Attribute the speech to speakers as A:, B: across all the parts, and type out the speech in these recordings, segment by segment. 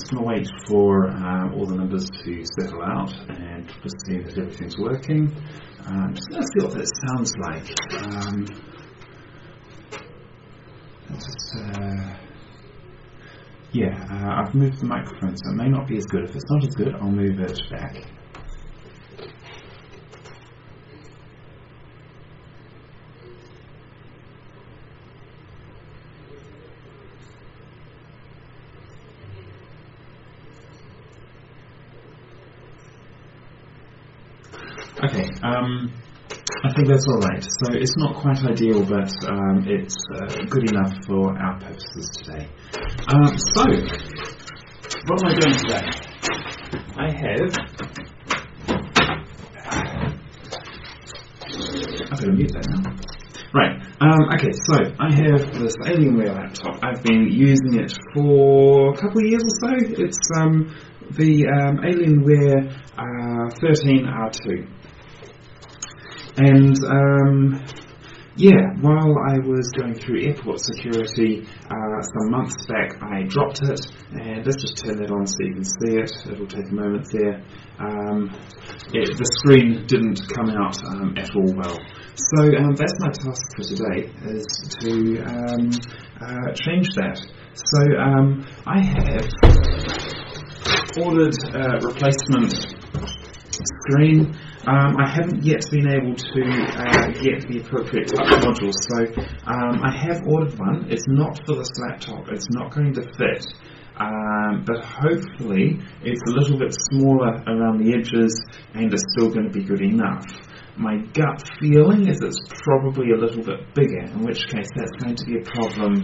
A: just going to wait for all the numbers to settle out and just see that everything's working. Just going to see what that sounds like. I've moved the microphone, so it may not be as good. If it's not as good, I'll move it back. Okay, I think that's alright. So it's not quite ideal, but it's good enough for our purposes today. So, what am I doing today? I have... I've got to mute that now. Right, okay, so I have this Alienware laptop. I've been using it for a couple of years or so. It's the Alienware 13R2. And while I was going through airport security some months back, I dropped it, and let's just turn that on so you can see it. It'll take a moment there. The screen didn't come out at all well. So that's my task for today, is to change that. So I have ordered a replacement screen. I haven't yet been able to get the appropriate touch modules, so I have ordered one. It's not for this laptop, it's not going to fit, but hopefully it's a little bit smaller around the edges and it's still going to be good enough. My gut feeling is it's probably a little bit bigger, in which case that's going to be a problem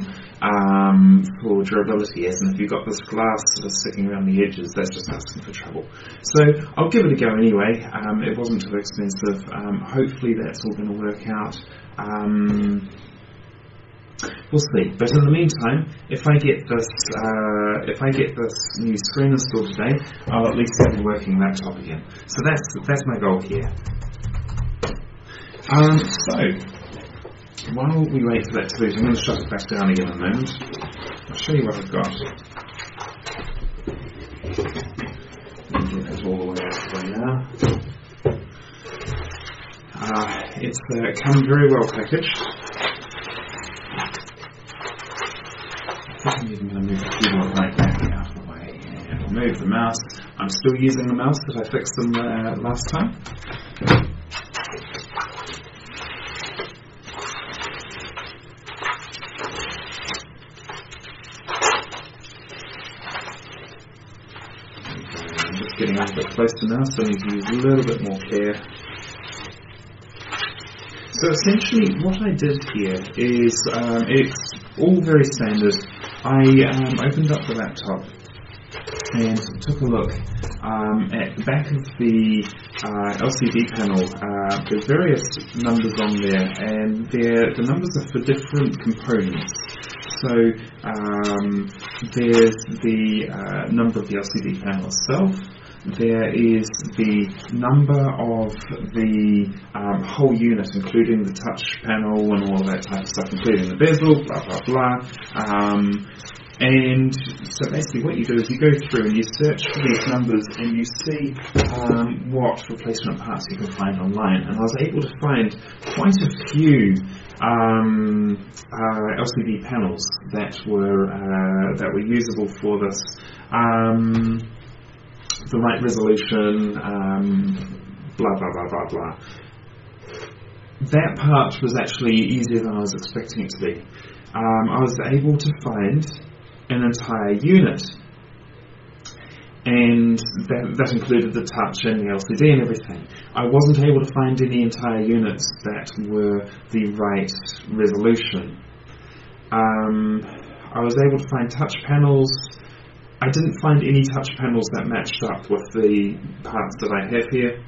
A: for durability, as in if you've got this glass sort of sticking around the edges, that's just asking for trouble. So I'll give it a go anyway. It wasn't too expensive. Hopefully that's all going to work out. We'll see. But in the meantime, if I get this new screen installed today, I'll at least have a working laptop again. So that's my goal here. So, while we wait for that to boot, I'm going to shut it back down again in a moment. I'll show you what I've got. Get that all the way out of the way now. It's come very well packaged. I think I'm even going to move the keyboard right back out of the way. And I'll move the mouse. I'm still using the mouse that I fixed them last time. Getting a little bit closer now, so I need to use a little bit more care. So essentially what I did here is, it's all very standard. I opened up the laptop and took a look at the back of the LCD panel. There are various numbers on there, and the numbers are for different components. So there's the number of the LCD panel itself. There is the number of the whole unit, including the touch panel and all of that type of stuff, including the bezel, blah, blah, blah. And so basically what you do is you go through and you search for these numbers and you see what replacement parts you can find online. And I was able to find quite a few LCD panels that were usable for this. The right resolution, blah, blah, blah, blah, blah. That part was actually easier than I was expecting it to be. I was able to find an entire unit, and that included the touch and the LCD and everything. I wasn't able to find any entire units that were the right resolution. I was able to find touch panels. I didn't find any touch panels that matched up with the parts that I have here.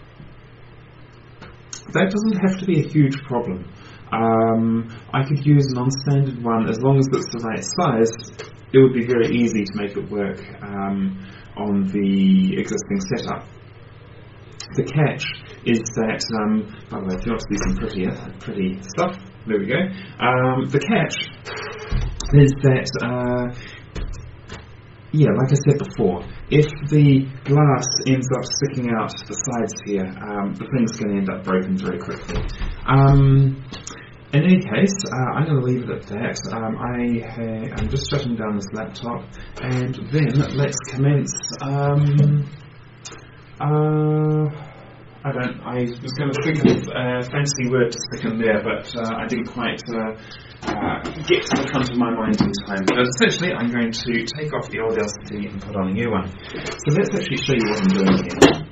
A: That doesn't have to be a huge problem. I could use a non-standard one. As long as it's the right size, it would be very easy to make it work on the existing setup. The catch is that, by the way, if you want to see some pretty stuff, there we go. The catch is that yeah, like I said before, if the glass ends up sticking out the sides here, the thing's going to end up broken very quickly. In any case, I'm going to leave it at that. I'm just shutting down this laptop, and then let's commence. I was going to think of a fancy word to stick in there, but I didn't quite get to the front of my mind in time. But essentially, I'm going to take off the old LCD and put on a new one. So let's actually show you what I'm doing here.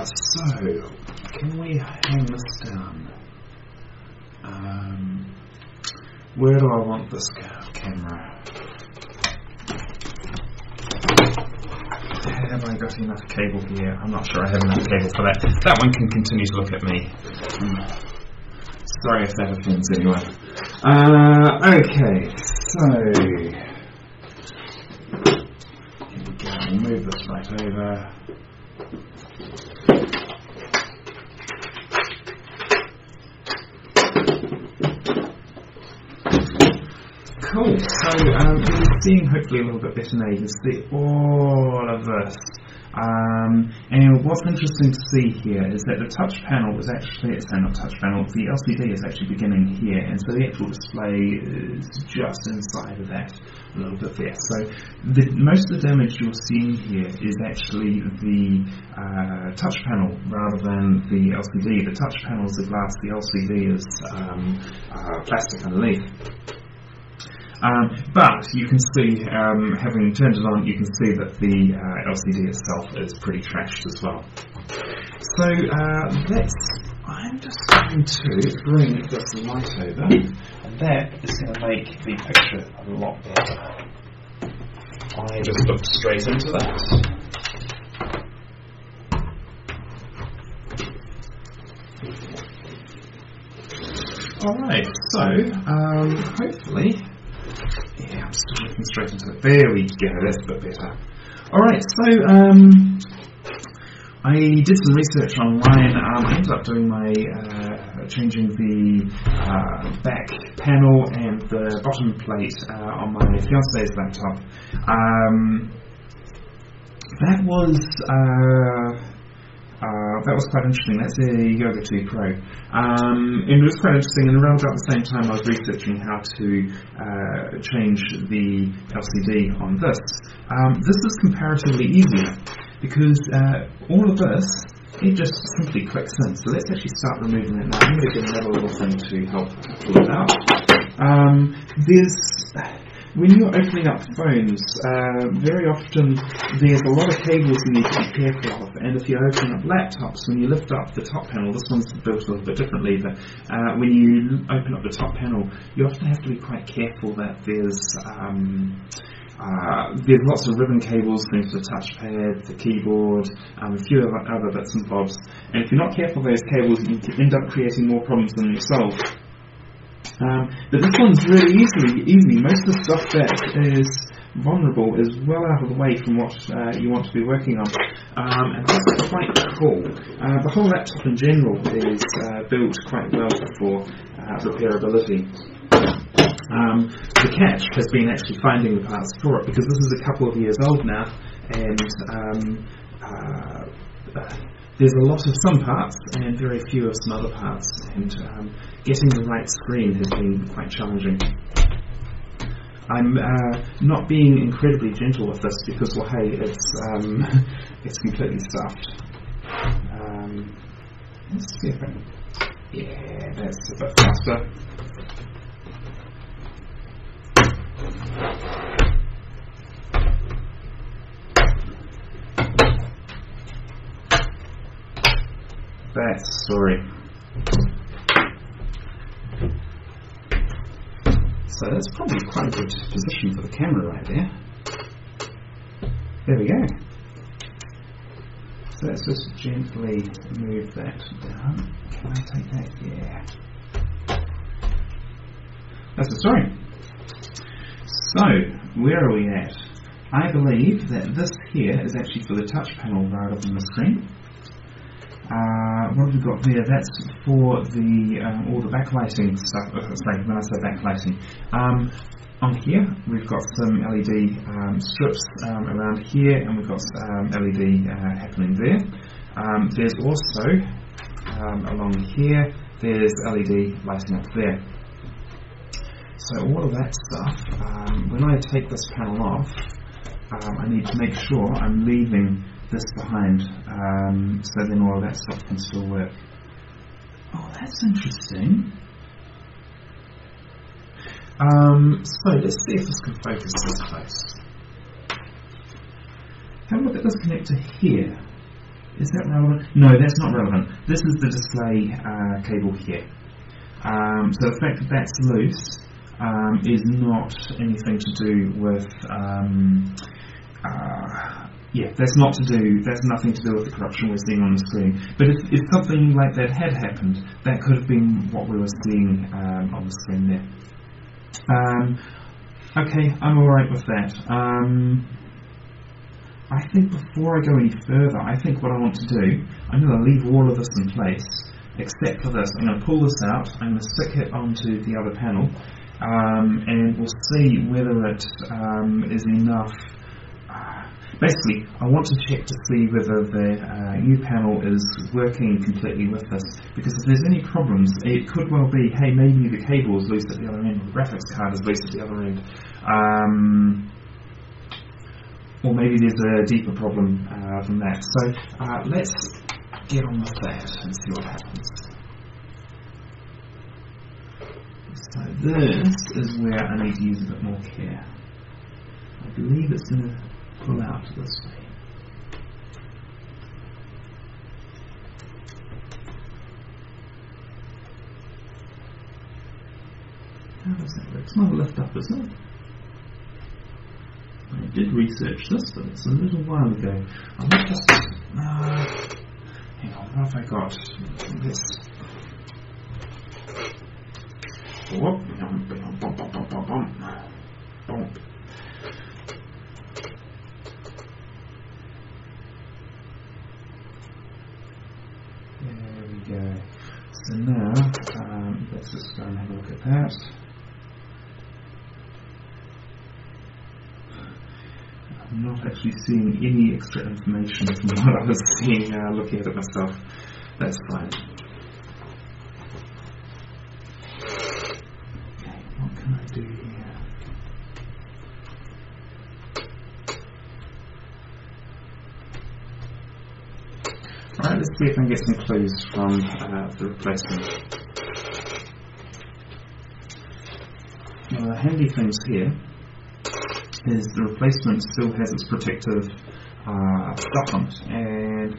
A: So, can we hang this down? Where do I want this camera? Have I got enough cable here? I'm not sure I have enough cable for that. That one can continue to look at me. Sorry if that offends anyone. Okay, so here we go. I'll move this right over. Cool, so you're seeing hopefully a little bit better now. You can see all of this. And what's interesting to see here is that the touch panel is actually, not touch panel, the LCD is actually beginning here, and so the actual display is just inside of that, a little bit there. So most of the damage you're seeing here is actually the touch panel rather than the LCD. The touch panel is the glass, the LCD is plastic underneath. But you can see, having turned it on, you can see that the LCD itself is pretty trashed as well. So I'm just going to bring this light over, and that is going to make the picture a lot better. I just looked straight into that. Alright, so hopefully, yeah, I'm still looking straight into it. There we go, that's a bit better. Alright, so I did some research online. I ended up doing my changing the back panel and the bottom plate on my fiance's laptop. That was quite interesting. That's a Yoga 2 Pro. And it was quite interesting, and around about the same time I was researching how to change the LCD on this. This is comparatively easier, because all of this, it just simply clicks in. So let's actually start removing it now. I'm going to get another little thing to help pull it out. When you're opening up phones, very often there's a lot of cables you need to be careful of, and if you're opening up laptops, when you lift up the top panel, this one's built a little bit differently, but when you open up the top panel, you often have to be quite careful that there's lots of ribbon cables going to the touchpad, the keyboard, a few other bits and bobs, and if you're not careful of those cables, you can end up creating more problems than you solve. But this one's really easy. Most of the stuff that is vulnerable is well out of the way from what you want to be working on, and that's quite cool. The whole laptop in general is built quite well for repairability. The catch has been actually finding the parts for it, because this is a couple of years old now, and there's a lot of some parts and very few of some other parts, and getting the right screen has been quite challenging. I'm not being incredibly gentle with this because, well, hey, it's completely stuffed. Let's see if I can... Yeah, that's a bit faster. Sorry. So that's probably quite a good position for the camera right there. There we go. So let's just gently move that down. Can I take that? Yeah. That's the story. So, where are we at? I believe that this here is actually for the touch panel rather than the screen. What have we got there? That's for the all the backlighting stuff. Sorry, when I say backlighting, On here, we've got some LED strips around here, and we've got LED happening there. There's also, along here, there's LED lighting up there. So all of that stuff, when I take this panel off, I need to make sure I'm leaving this behind, so then all of that stuff can still work. Oh, that's interesting. So let's see if this can focus this place. Have a look at this connector here. Is that relevant? No, that's not relevant. This is the display cable here. So the fact that that's loose is not anything to do with that's nothing to do with the corruption we're seeing on the screen. But if something like that had happened, that could have been what we were seeing on the screen there. Okay, I'm alright with that. I think before I go any further, I think what I want to do, I'm going to leave all of this in place, except for this. I'm going to pull this out, I'm going to stick it onto the other panel, and we'll see whether it is enough. Basically, I want to check to see whether the new panel is working completely with this, because if there's any problems, it could well be, hey, maybe the cable is loose at the other end, or the graphics card is loose at the other end, or maybe there's a deeper problem than that. So let's get on with that and see what happens. So this is where I need to use a bit more care. I believe it's going to pull out this way. How does that work? It's not a lift up, is it? I did research this, but it's a little while ago. I might just hang on, what have I got? This. There we go. So now, let's just go and have a look at that. I'm not actually seeing any extra information from what I was seeing looking at it myself. That's fine. Okay, what can I do here? Alright, let's see if I can get some clues from the replacement. Now, the handy things here is the replacement still has its protective stuff on it, and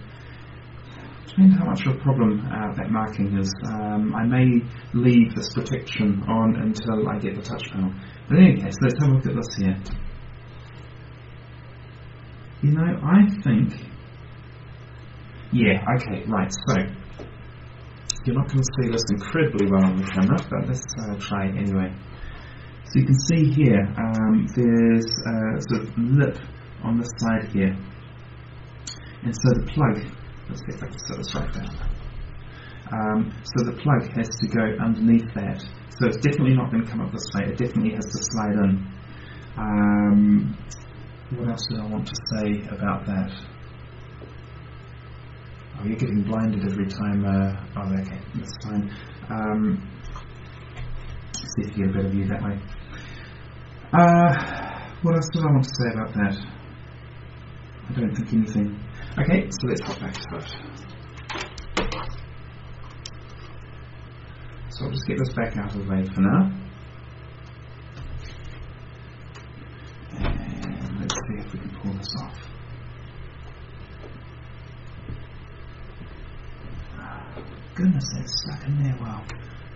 A: depending on how much of a problem that marking is, I may leave this protection on until I get the touch panel. But in any case, let's have a look at this here. You know, I think, yeah, okay, right, so you're not going to see this incredibly well on the camera, but let's try anyway. So you can see here, there's a sort of lip on this side here, and so the plug, let's see if I can set this right down, so the plug has to go underneath that, so it's definitely not going to come up this way, it definitely has to slide in. What else did I want to say about that? Oh, you're getting blinded every time, oh okay, that's fine. See if you get a better view that way. What else did I want to say about that? I don't think anything. Okay, so let's hop back to it. So I'll just get this back out of the way for now. And let's see if we can pull this off. Oh, goodness, that's stuck in there well.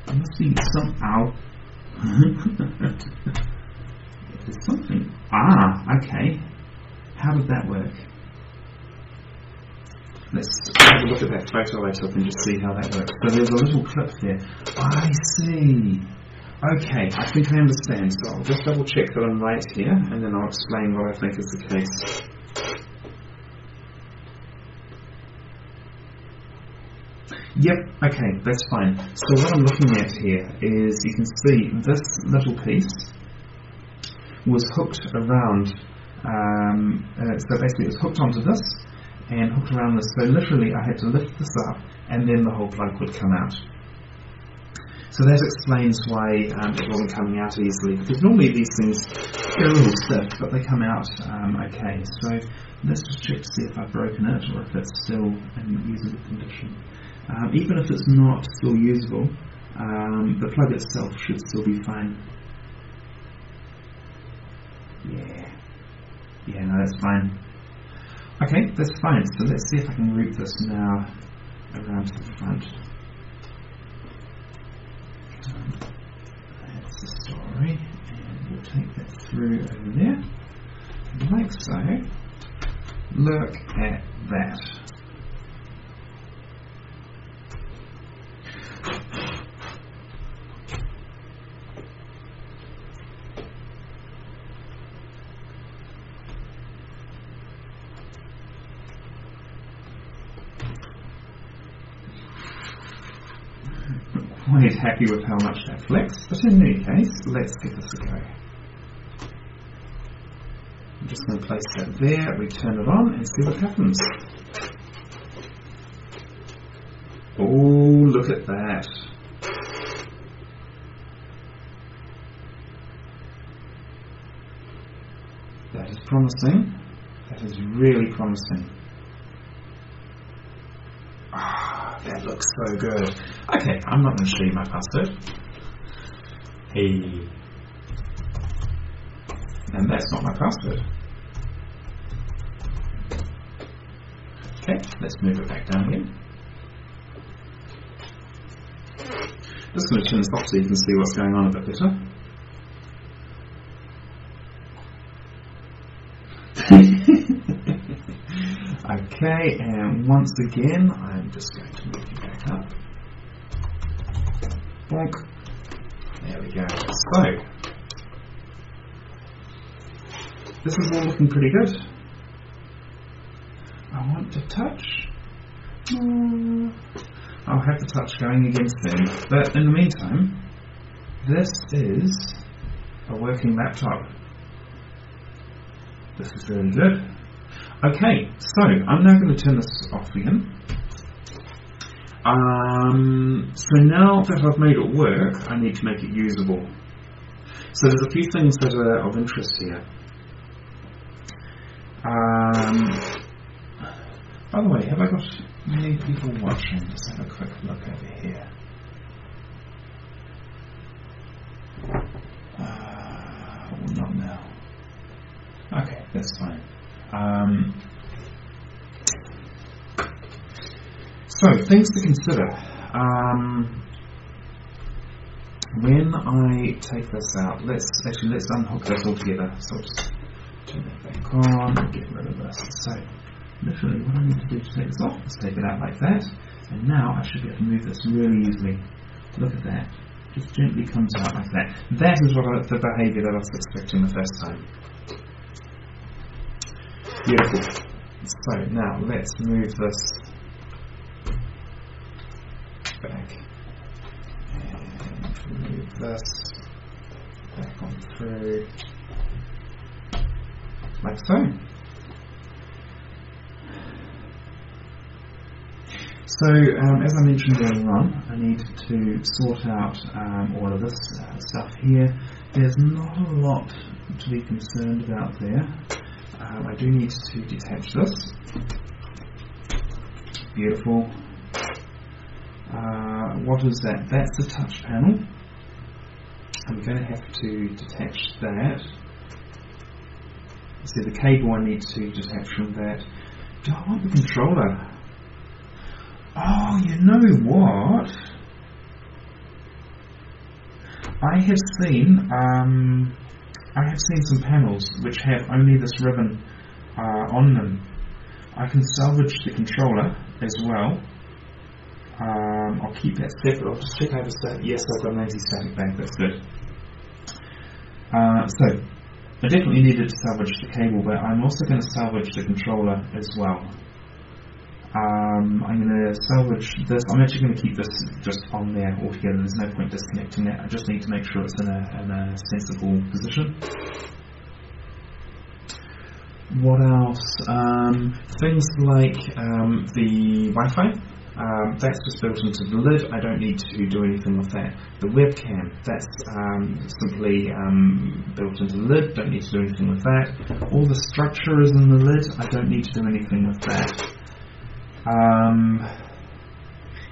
A: There must be some. Ow. There's something. Ah, okay. How did that work? Let's have a look at that photo I took and just see how that works. So there's a little clip there. I see. Okay, I think I understand. So I'll just double check that I'm right here, and then I'll explain what I think is the case. Yep, okay, that's fine. So what I'm looking at here is, you can see this little piece was hooked around, so basically it was hooked onto this and hooked around this, so literally I had to lift this up and then the whole plug would come out. So that explains why it wasn't coming out easily, because normally these things get a little stiff, but they come out okay. So let's just check to see if I've broken it or if it's still in usable condition. Even if it's not still usable, the plug itself should still be fine. Yeah, no, that's fine. Okay, that's fine. So let's see if I can route this now around to the front. That's the story, and we'll take that through over there, like so. Look at that. Quite happy with how much that flexed, but in any case, let's give this a go. I'm just going to place that there, we turn it on and see what happens. Oh, look at that. That is promising. That is really promising. That looks so good. Okay, I'm not going to show you my password. Hey. And that's not my password. Okay, let's move it back down here. Just going to turn this off so you can see what's going on a bit better. Okay, and once again, I'm just going to move you back up. Bonk. There we go. So, this is all looking pretty good. I want to touch. I'll have the touch going again soon. But in the meantime, this is a working laptop. This is really good. Okay, so I'm now going to turn this off again. So now that I've made it work, I need to make it usable. So there's a few things that are of interest here. By the way, have I got many people watching? Let's have a quick look over here. Well, not now. Okay, that's fine. So, things to consider. When I take this out, let's unhook this all together. So I'll just turn that back on and get rid of this. So, literally what I need to do to take this off is take it out like that, and now I should be able to move this really easily. Look at that. Just gently comes out like that. That is what the behaviour that I was expecting the first time. Beautiful. So now let's move this back and move this back on through like so. So as I mentioned earlier on, I need to sort out all of this stuff here. There's not a lot to be concerned about there. I do need to detach this. Beautiful. What is that? That's the touch panel. I'm going to have to detach that. See, the cable I need to detach from that. Do I want the controller? Oh, you know what? I have seen some panels which have only this ribbon on them. I can salvage the controller as well. I'll keep that separate. I'll just check over static. Yes, I've got an anti-static bag. That's good. So I definitely needed to salvage the cable, but I'm also going to salvage the controller as well. I'm going to salvage this. I'm actually going to keep this just on there altogether. There's no point disconnecting it. I just need to make sure it's in a sensible position. What else? Things like the Wi-Fi. That's just built into the lid. I don't need to do anything with that. The webcam, that's simply built into the lid. Don't need to do anything with that. All the structure is in the lid. I don't need to do anything with that.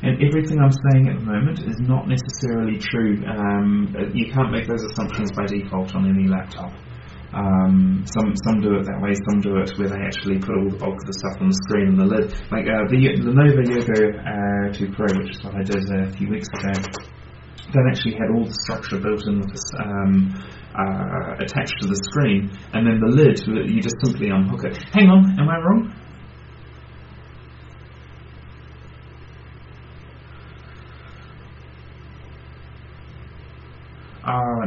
A: And everything I'm saying at the moment is not necessarily true. You can't make those assumptions by default on any laptop. Some do it that way, some do it where they actually put all the bulk of the stuff on the screen and the lid. Like the Lenovo Yoga 2 Pro, which is what I did a few weeks ago, that actually had all the structure built in with this, attached to the screen, and then the lid, you just simply unhook it. Hang on, am I wrong?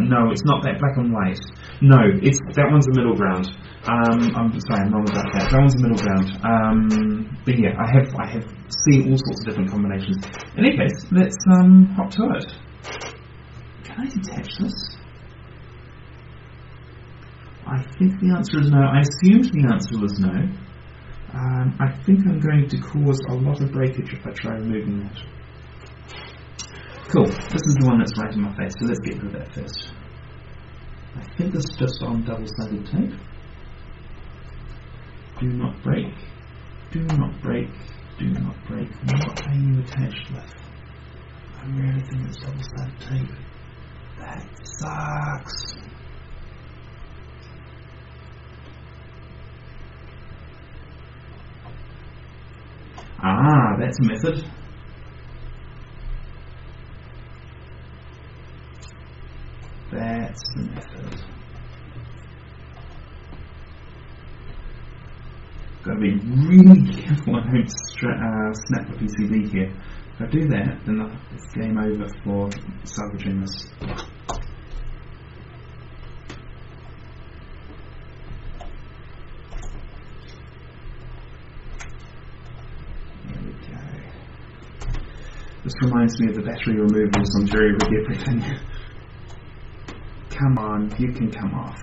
A: No, it's not that black and white. No, that one's a middle ground. I'm sorry, I'm wrong about that. That one's a middle ground. But yeah, I have seen all sorts of different combinations. In any case, let's hop to it. Can I detach this? I think the answer is no. I assumed the answer was no. I think I'm going to cause a lot of breakage if I try removing that. Cool, this is the one that's right in my face, so let's get rid of that first. I think this is just on double-sided tape. Do not break, do not break, do not break. What are you attached with? I really think it's double-sided tape. That sucks. Ah, that's a method. That's the method. Got to be really careful I don't snap the PCB here. If I do that, then it's game over for salvaging this. There we go. This reminds me of the battery removals on Jerry Rig Everything. Come on, you can come off.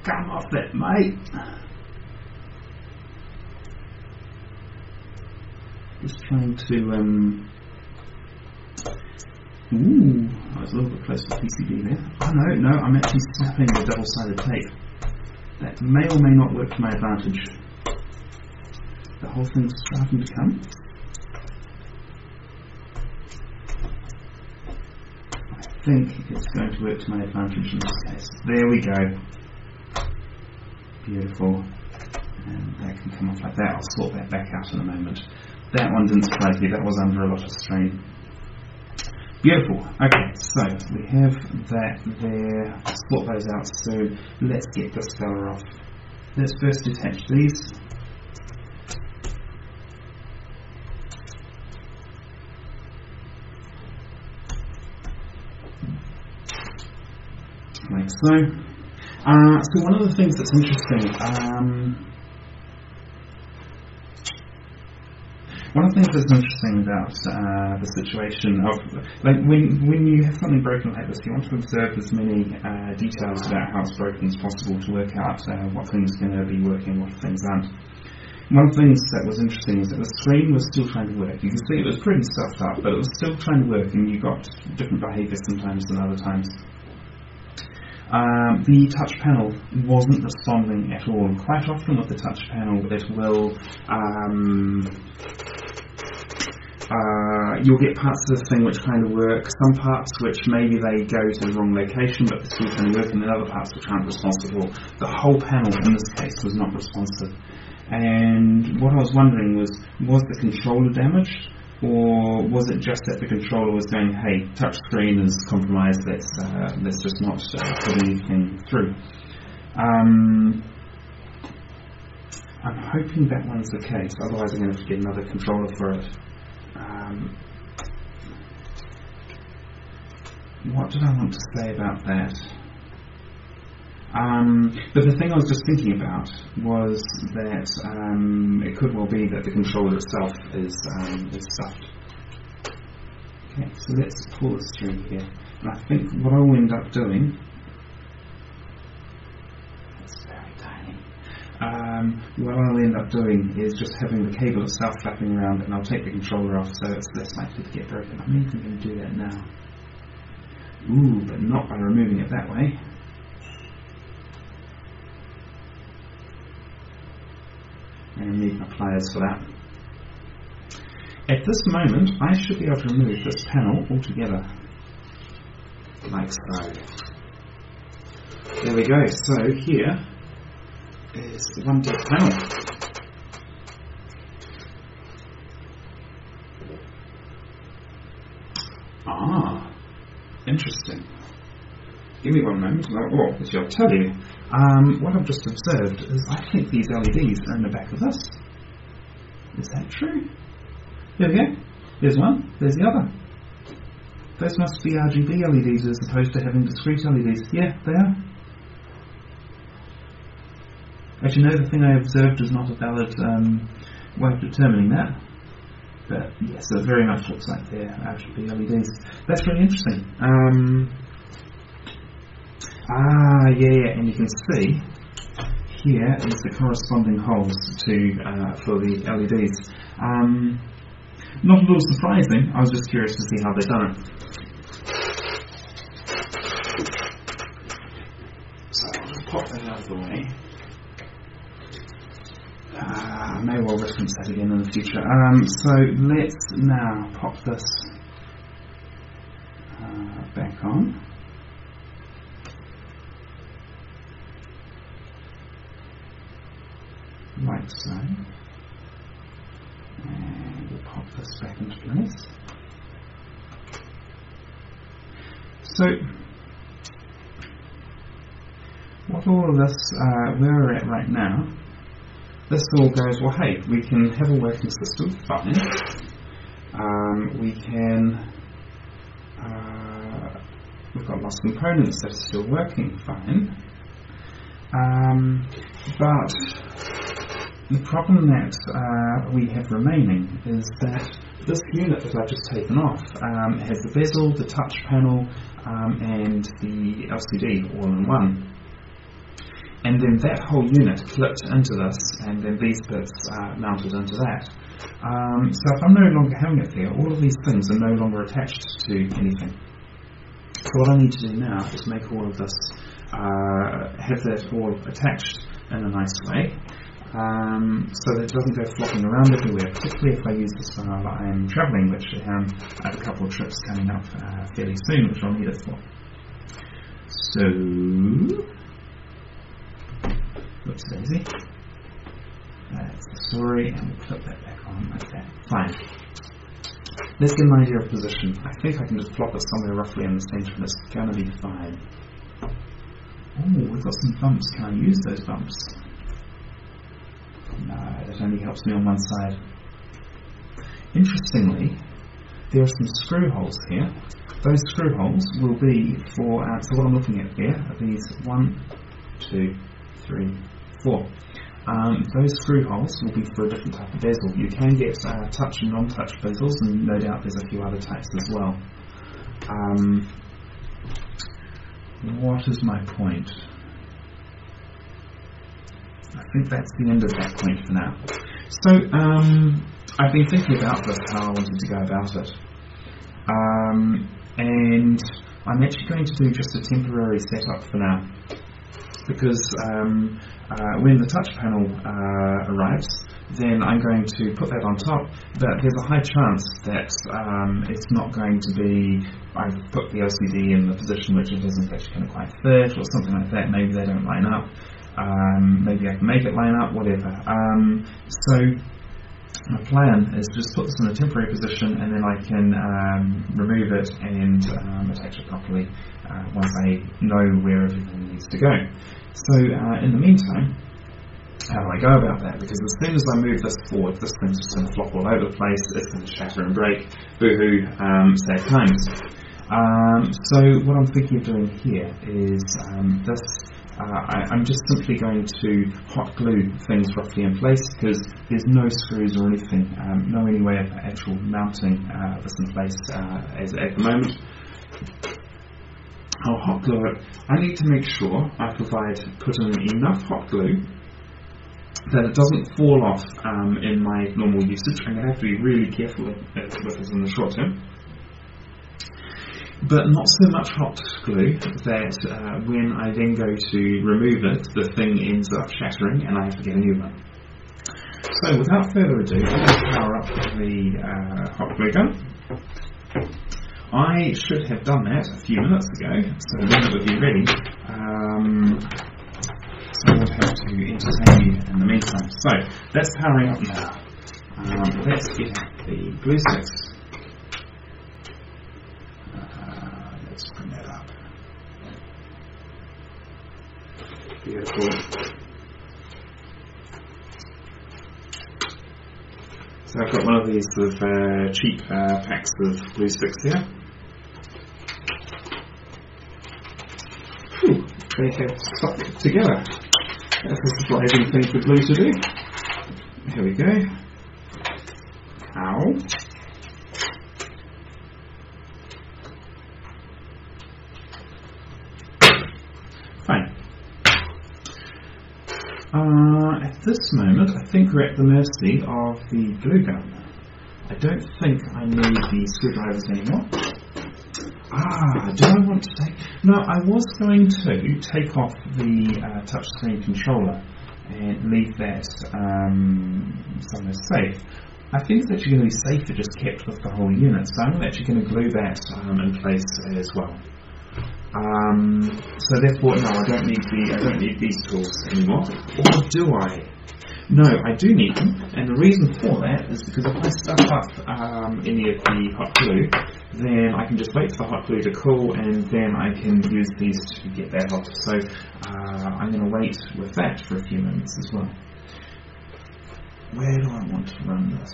A: Come off it, mate. Just trying to, ooh, I was a little bit close to the PCB there. Oh no, I'm actually snapping the double-sided tape. That may or may not work to my advantage. The whole thing's starting to come. I think it's going to work to my advantage in this case. There we go. Beautiful. And that can come off like that. I'll sort that back out in a moment. That one didn't surprise me. That was under a lot of strain. Beautiful. Okay, so we have that there. I'll sort those out. So let's get this fella off. Let's first detach these. Like so. So one of the things that's interesting, about the situation of, like, when you have something broken like this, you want to observe as many details about how it's broken as possible to work out what things are going to be working, what things aren't. One of the things that was interesting is that the screen was still trying to work. You can see it was pretty stuffed up, but it was still trying to work, and you got different behaviour sometimes than other times. The touch panel wasn't responding at all. Quite often with the touch panel it will, you'll get parts of this thing which kind of work, some parts which maybe they go to the wrong location but they're still kind of working, and other parts which aren't responsible. The whole panel in this case was not responsive. And what I was wondering was the controller damaged? Or was it just that the controller was going, hey, touch screen is compromised, let's just not put anything through. I'm hoping that one's the case, otherwise I'm going to have to get another controller for it. What did I want to say about that? But the thing I was just thinking about was that it could well be that the controller itself is stuffed. Okay, so let's pull this through here. And I think what I'll end up doing, let's bear what I'll end up doing is just having the cable itself flapping around, and I'll take the controller off so it's less likely to get broken. I'm even going to do that now. Ooh, but not by removing it that way. And I need my pliers for that. At this moment, I should be able to remove this panel altogether. Like so. There we go. So here is one dead panel. Ah, interesting. Give me one moment. Oh, I shall tell you. What I've just observed is I think these LEDs are in the back of this. Is that true? There we go. There's one. There's the other. Those must be RGB LEDs as opposed to having discrete LEDs. Yeah, they are. Actually, no, the thing I observed is not a valid way of determining that. But yes, it very much looks like they're RGB LEDs. That's really interesting. Yeah, and you can see here is the corresponding holes to for the LEDs. Not a little surprising. I was just curious to see how they've done it. So I'll just pop that out of the way. I may well reference that again in the future. So let's now pop this back on. Like so. And we'll pop this back into place. So, what all of this, where we're at right now, this all goes, well hey, we can have a working system, fine. We can, we've got lots of components that are still working, fine. But the problem that we have remaining is that this unit that I've just taken off has the bezel, the touch panel, and the LCD all in one. And then that whole unit clipped into this, and then these bits mounted into that. So if I'm no longer having it there, all of these things are no longer attached to anything. So what I need to do now is make all of this, have that all attached in a nice way. So that it doesn't go flopping around everywhere, particularly if I use this while I'm travelling, which I have a couple of trips coming up fairly soon, which I'll need it for. So, whoops daisy, that's the story, and we'll flip that back on like that. Fine. Let's get an idea of position. I think I can just plop it somewhere roughly in the centre and it's going to be fine. Oh, we've got some bumps. Can I use those bumps? No, that only helps me on one side. Interestingly, there are some screw holes here. Those screw holes will be for, so what I'm looking at here are these 1, 2, 3, 4. Those screw holes will be for a different type of bezel. You can get touch and non-touch bezels, and no doubt there's a few other types as well. What is my point? I think that's the end of that point for now. So, I've been thinking about this, how I wanted to go about it. And I'm actually going to do just a temporary setup for now. Because when the touch panel arrives, then I'm going to put that on top, but there's a high chance that it's not going to be, I've put the LCD in the position which it isn't actually going to quite fit, or something like that. Maybe they don't line up. Maybe I can make it line up, whatever. So my plan is to just put this in a temporary position, and then I can remove it and attach it properly once I know where everything needs to go. So in the meantime, how do I go about that? Because as soon as I move this forward, this thing's just going to flop all over the place, it's going to shatter and break, boo-hoo, sad times. So what I'm thinking of doing here is this. I'm just simply going to hot glue things roughly in place, because there's no screws or anything, no any way of actual mounting this in place as at the moment. I'll hot glue it. I need to make sure I put in enough hot glue that it doesn't fall off in my normal usage. I'm going to have to be really careful with this in the short term. But not so much hot glue that when I then go to remove it, the thing ends up shattering and I have to get a new one. So without further ado, I'm going to power up the hot glue gun. I should have done that a few minutes ago, so then it would be ready. So I would have to entertain you in the meantime. So that's powering up now. Let's get the glue sticks. Let's bring that up. Beautiful. So I've got one of these sort of cheap packs of glue sticks here. Whew, they have stuck together. That's a surprising thing for glue to do. Here we go. Ow. Fine. At this moment, I think we're at the mercy of the glue gun. I don't think I need the screwdrivers anymore. Do I want to take... No, I was going to take off the touchscreen controller and leave that somewhere safe. I think it's actually going to be safer just kept with the whole unit, so I'm actually going to glue that in place as well. So therefore, no, I don't need these tools anymore. Or do I? No, I do need them, and the reason for that is because if I stuff up any of the hot glue, then I can just wait for the hot glue to cool, and then I can use these to get that off. So I'm going to wait with that for a few minutes as well. Where do I want to run this?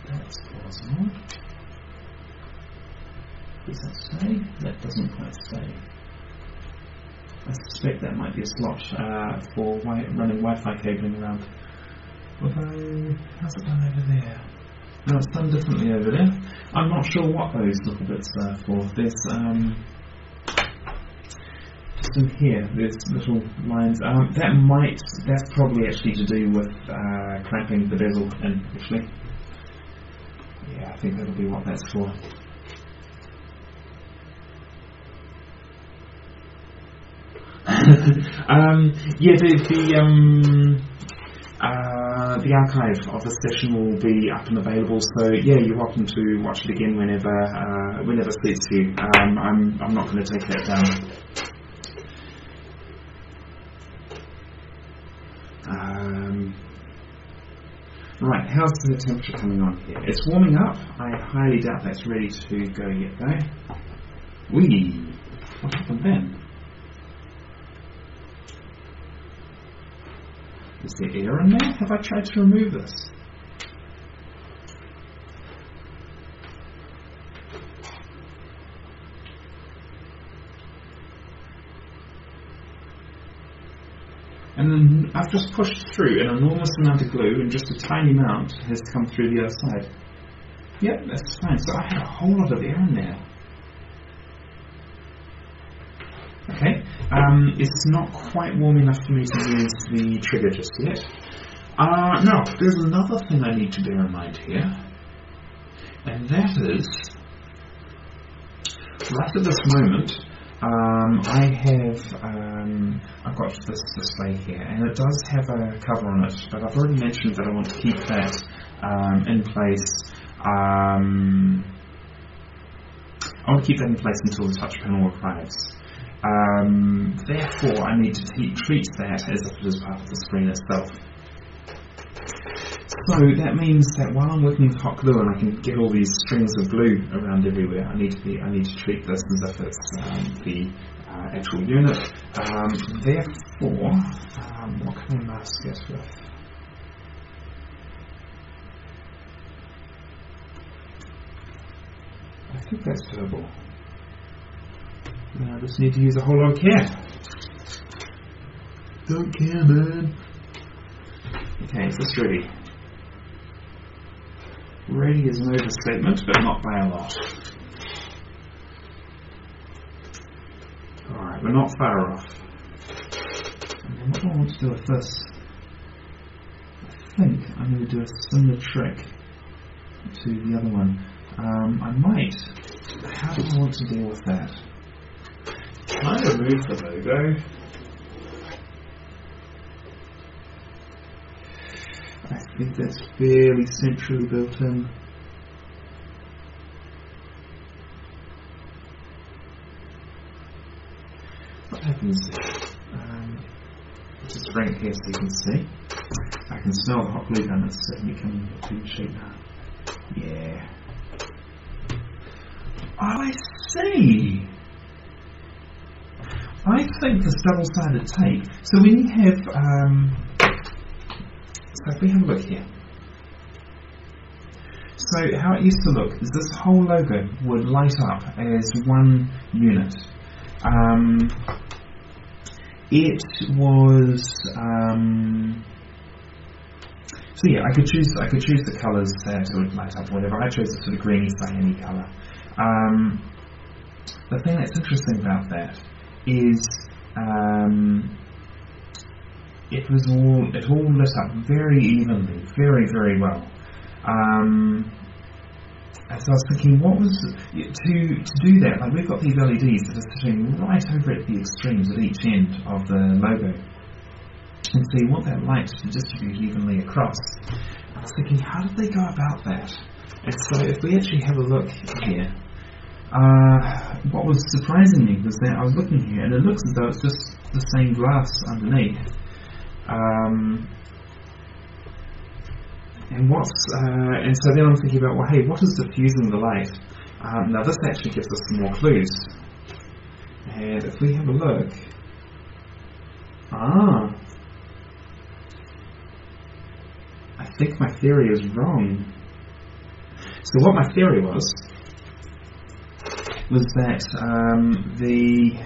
A: That's plausible. Does that stay? That doesn't quite stay. I suspect that might be a slot for running Wi-Fi cabling around. Although, how's it done over there? No, it's done differently over there. I'm not sure what those little bits are for. There's just in here, there's little lines. That's probably actually to do with clamping the bezel in, actually. Yeah, I think that'll be what that's for. The archive of the session will be up and available. So yeah, you're welcome to watch it again whenever suits you. I'm not going to take that down. Right, how's the temperature coming on here? It's warming up. I highly doubt that's ready to go yet, though. Whee! What happened then? Is there air in there? Have I tried to remove this? And then I've just pushed through an enormous amount of glue, and just a tiny amount has come through the other side. Yep, that's fine. So I had a whole lot of air in there. Okay, it's not quite warm enough for me to use the trigger just yet. Now, there's another thing I need to bear in mind here, and that is, right at this moment, I've got this display here, and it does have a cover on it, but I've already mentioned that I want to keep that in place. I want to keep that in place until the touch panel arrives. Therefore, I need to treat that as if it is part of the screen itself. So that means that while I'm working with hot glue and I can get all these strings of glue around everywhere, I need to treat this as if it's the actual unit. Therefore, what can I mask it with? I think that's turbo. Now I just need to use a whole lot of care. Don't care, man. Okay, is this ready? Ready is an overstatement, but not by a lot. Right, we're not far off. And then what do I want to do with this? I think I'm going to do a similar trick to the other one. I might. How do I want to deal with that? Can I remove the logo? I think that's fairly centrally built in. What happens? Just bring it here so you can see. I can smell the hot glue gun. It's certainly coming to the sheet now. Yeah. Oh, I see. I think this double-sided tape. So when you have, so if we have a look here. So how it used to look is this whole logo would light up as one unit. It was so yeah, I could choose the colours that would light up, whatever. I chose a sort of greeny cyan colour. The thing that's interesting about that is it all lit up very evenly, very, very well. And so I was thinking, what was to do that? Like, we've got these LEDs that are sitting right over at the extremes at each end of the logo, and so you want that light to distribute evenly across. I was thinking, how did they go about that? And so if we actually have a look here, what was surprising me was that I was looking here, and it looks as though it's just the same glass underneath. And so then I'm thinking about, well, hey, what is diffusing the light? Now this actually gives us some more clues. And if we have a look, I think my theory is wrong. So what my theory was that the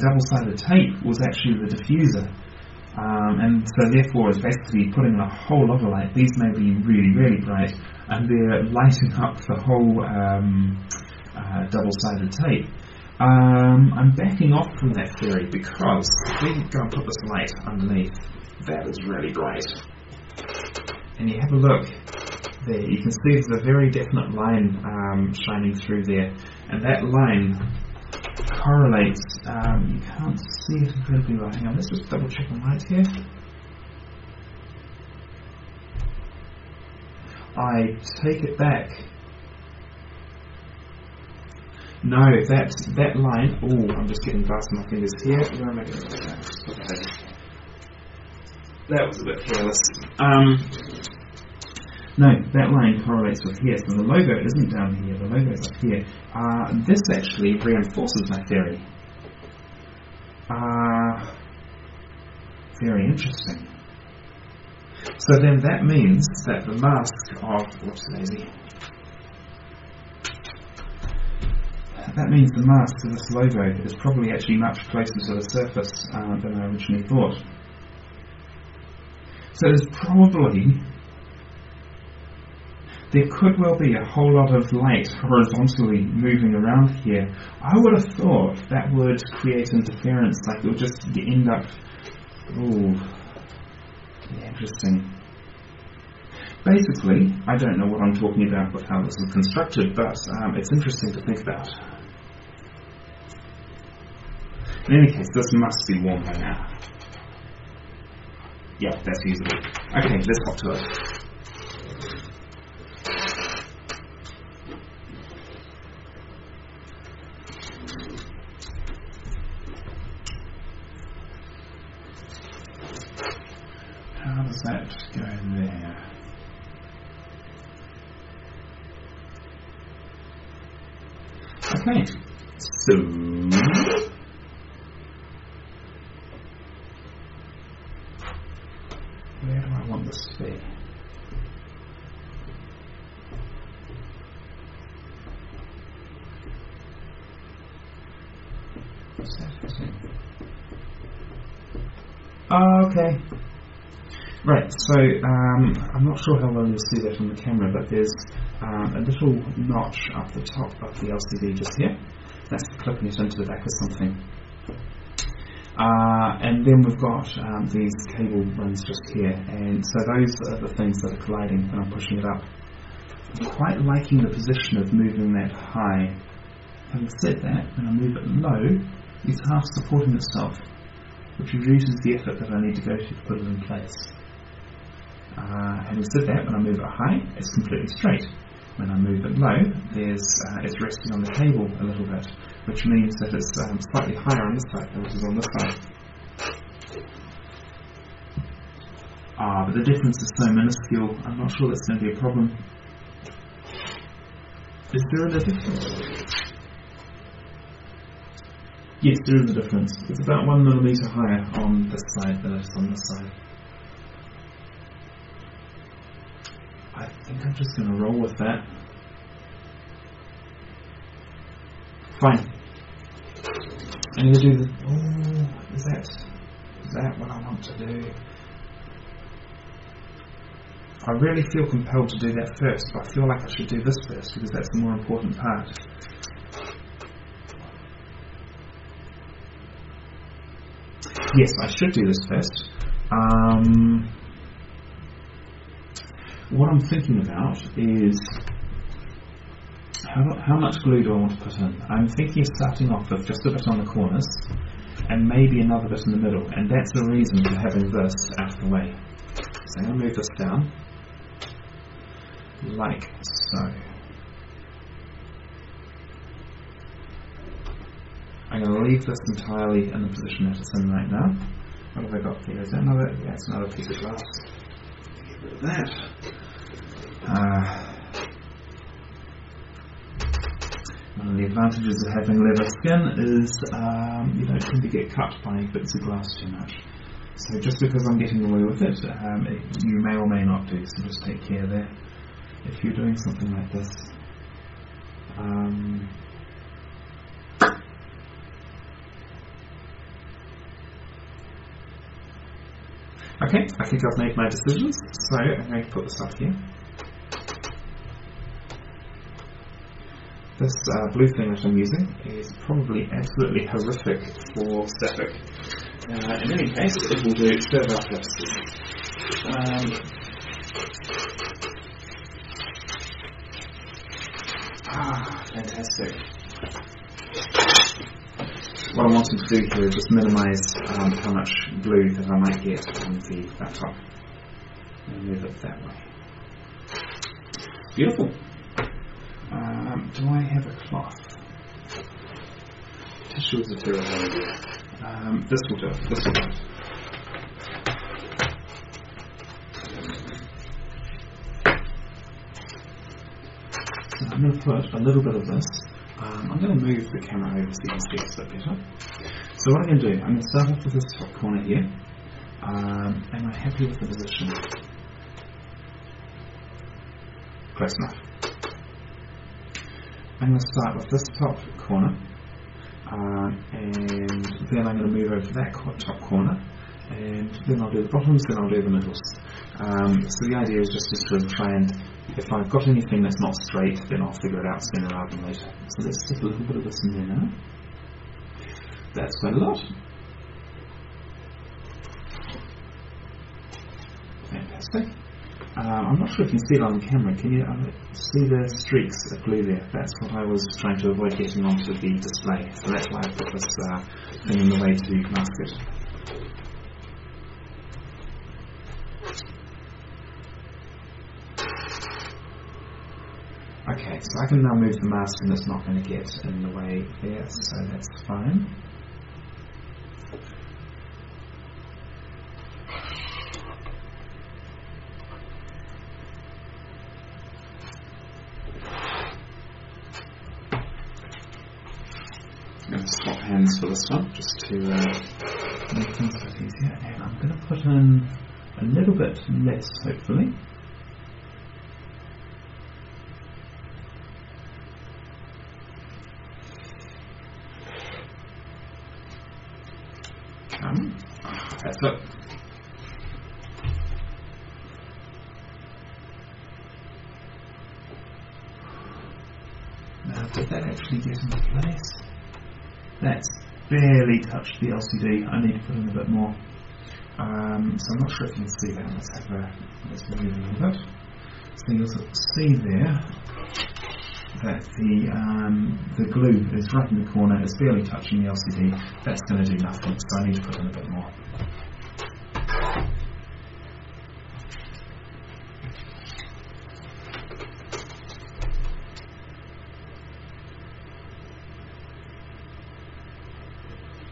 A: double-sided tape was actually the diffuser. And so therefore it's basically putting a whole lot of light. These may be really, really bright, and they're lighting up the whole double-sided tape. I'm backing off from that theory, because if we go and put this light underneath, that is really bright. And you have a look there, you can see there's a very definite line shining through there, and that line correlates, you can't see it incredibly well. Hang on, let's just double check the light here. I take it back. No, that line, I'm just getting glass in my fingers here. Where am I going to put that? That was a bit careless. No, that line correlates with here, so the logo isn't down here, the logo is up here. This actually reinforces my theory. Very interesting. So then that means that the mask of, that means the mask of this logo is probably actually much closer to the surface than I originally thought. So there's probably, there could well be a whole lot of light horizontally moving around here. I would have thought that would create interference, like it would just end up, interesting. Basically, I don't know what I'm talking about with how this is constructed, but it's interesting to think about. In any case, this must be warm by now. Yeah, that's usable. Okay, let's hop to it. How does that go there? Okay, so where do I want this to be? What's that fitting? Okay. Right, so I'm not sure how well you'll see that on the camera, but there's a little notch up the top of the LCD just here. That's clipping it into the back of something. And then we've got these cable runs just here, and so those are the things that are colliding when I'm pushing it up. I'm quite liking the position of moving that high. Having said that, when I move it low, it's half supporting itself, which reduces the effort that I need to go to put it in place. Having said that, when I move it high, it's completely straight. When I move it low, it's resting on the cable a little bit, which means that it's slightly higher on this side than it is on this side. But the difference is so minuscule, I'm not sure that's going to be a problem. Is there a difference? Yes, there is a difference. It's about 1 millimetre higher on this side than it is on this side. I think I'm just going to roll with that. Fine. I'm going to do the... Oh, is that what I want to do? I really feel compelled to do that first, but I feel like I should do this first because that's the more important part. Yes, I should do this first. What I'm thinking about is how much glue do I want to put in? I'm thinking of starting off with just a bit on the corners and maybe another bit in the middle, and that's the reason for having this out of the way. So I'm going to move this down like so. I'm going to leave this entirely in the position that it's in right now. What have I got here? Is that another? Yeah, it's another piece of glass. Get rid of that. One of the advantages of having leather skin is you don't tend to get cut by bits of glass too much. So just because I'm getting away with it, you may or may not do, so just take care there if you're doing something like this. Okay, I think I've made my decisions, so I'm going to put this up here. This blue thing that I'm using is probably absolutely horrific for static. In any case, it will do serve our purposes. Fantastic. What I'm wanting to do here is just minimise how much glue that I might get on the laptop and move it that way. Beautiful. Do I have a cloth? Tissue is a terrible idea. This will do it. This will do it. So I'm going to put a little bit of this. I'm going to move the camera over so you can see it a bit better. So what I'm going to do, I'm going to start off with this top corner here. Am I happy with the position? Close enough. I'm going to start with this top corner, and then I'm going to move over to that top corner, and then I'll do the bottoms, then I'll do the middles. So the idea is just to sort of try and, if I've got anything that's not straight, then I'll figure it out sooner rather than later. So let's stick a little bit of this in there now. That's quite a lot. Fantastic. I'm not sure if you can see it on the camera. Can you see the streaks of glue there? That's what I was trying to avoid getting onto the display. So that's why I put this thing in the way to mask it. Okay, so I can now move the mask and it's not going to get in the way there, so that's fine. I'm going to swap hands for this one, just to make things a bit easier, and I'm going to put in a little bit less, hopefully. That's it. that actually get into place? That's barely touched the LCD. I need to put in a bit more. So I'm not sure if you can see that. Let's move a little bit. So you'll see there that the glue is right in the corner. It's barely touching the LCD. That's going to do nothing. So I need to put in a bit more.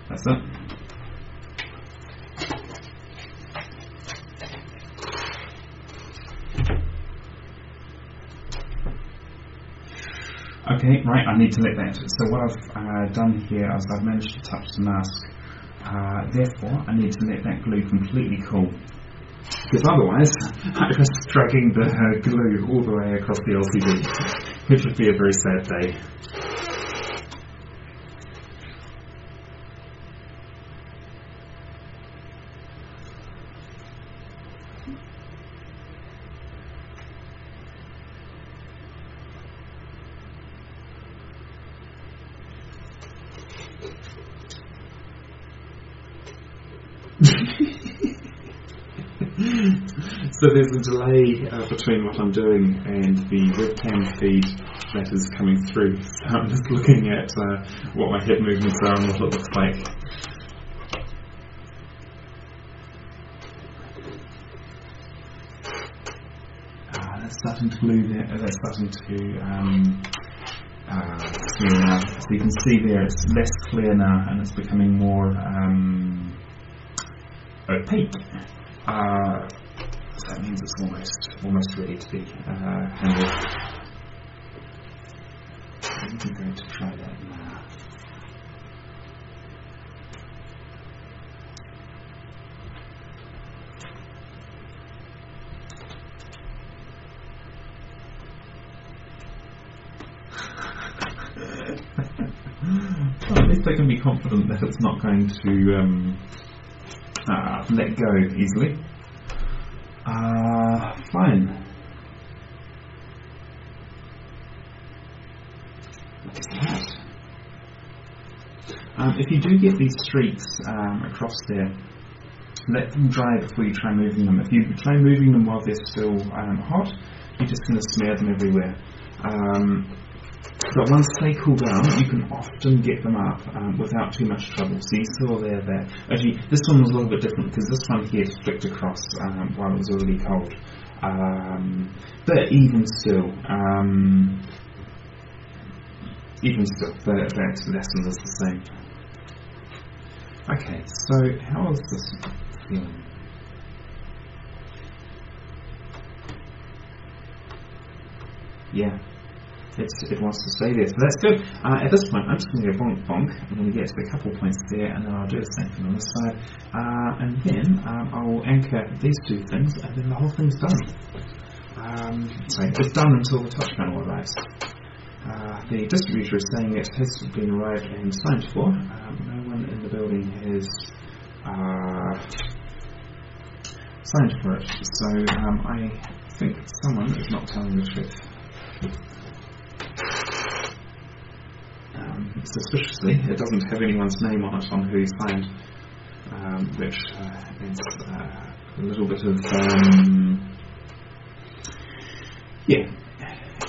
A: That's it. Okay, right, I need to let that. So what I've done here is I've managed to touch the mask. Therefore, I need to let that glue completely cool. Because otherwise, I'm just dragging the glue all the way across the LCD, which would be a very sad day. So there's a delay between what I'm doing and the webcam feed that is coming through. So I'm just looking at what my head movements are and what it looks like. That's starting to glue there. That's starting to clear now. So you can see there it's less clear now and it's becoming more opaque. So that means it's almost ready to be handled. I'm going to try that now. Well, at least I can be confident that it's not going to let go easily. Fine. Look at that. If you do get these streaks across there, let them dry before you try moving them. If you try moving them while they're still hot, you're just going to smear them everywhere. But once they cool down, you can often get them up without too much trouble. So you saw there that actually this one was a little bit different because this one here flicked across while it was already cold. But even still, that lesson is the same. Okay, so how is this feeling? Yeah. It wants to stay there, so that's good. At this point, I'm just going to go bonk bonk. I'm going to get to a couple points there, and then I'll do the same thing on this side. And then I'll anchor these two things, and then the whole thing's done. So it's done until the touch panel arrives. The distributor is saying it has been arrived and signed for. No one in the building has signed for it, so I think someone is not telling the truth. Suspiciously, it doesn't have anyone's name on it on who signed, which is a little bit of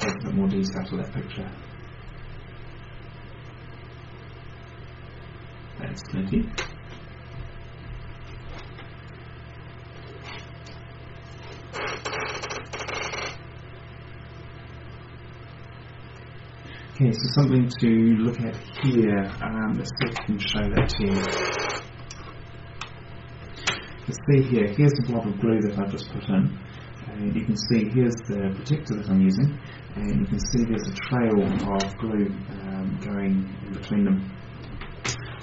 A: adds a bit more detail to that picture. That's plenty. Okay, so something to look at here. Let's see if I can show that to you. Let's see here. Here's the blob of glue that I've just put in. And you can see here's the protector that I'm using, and you can see there's a trail of glue going in between them.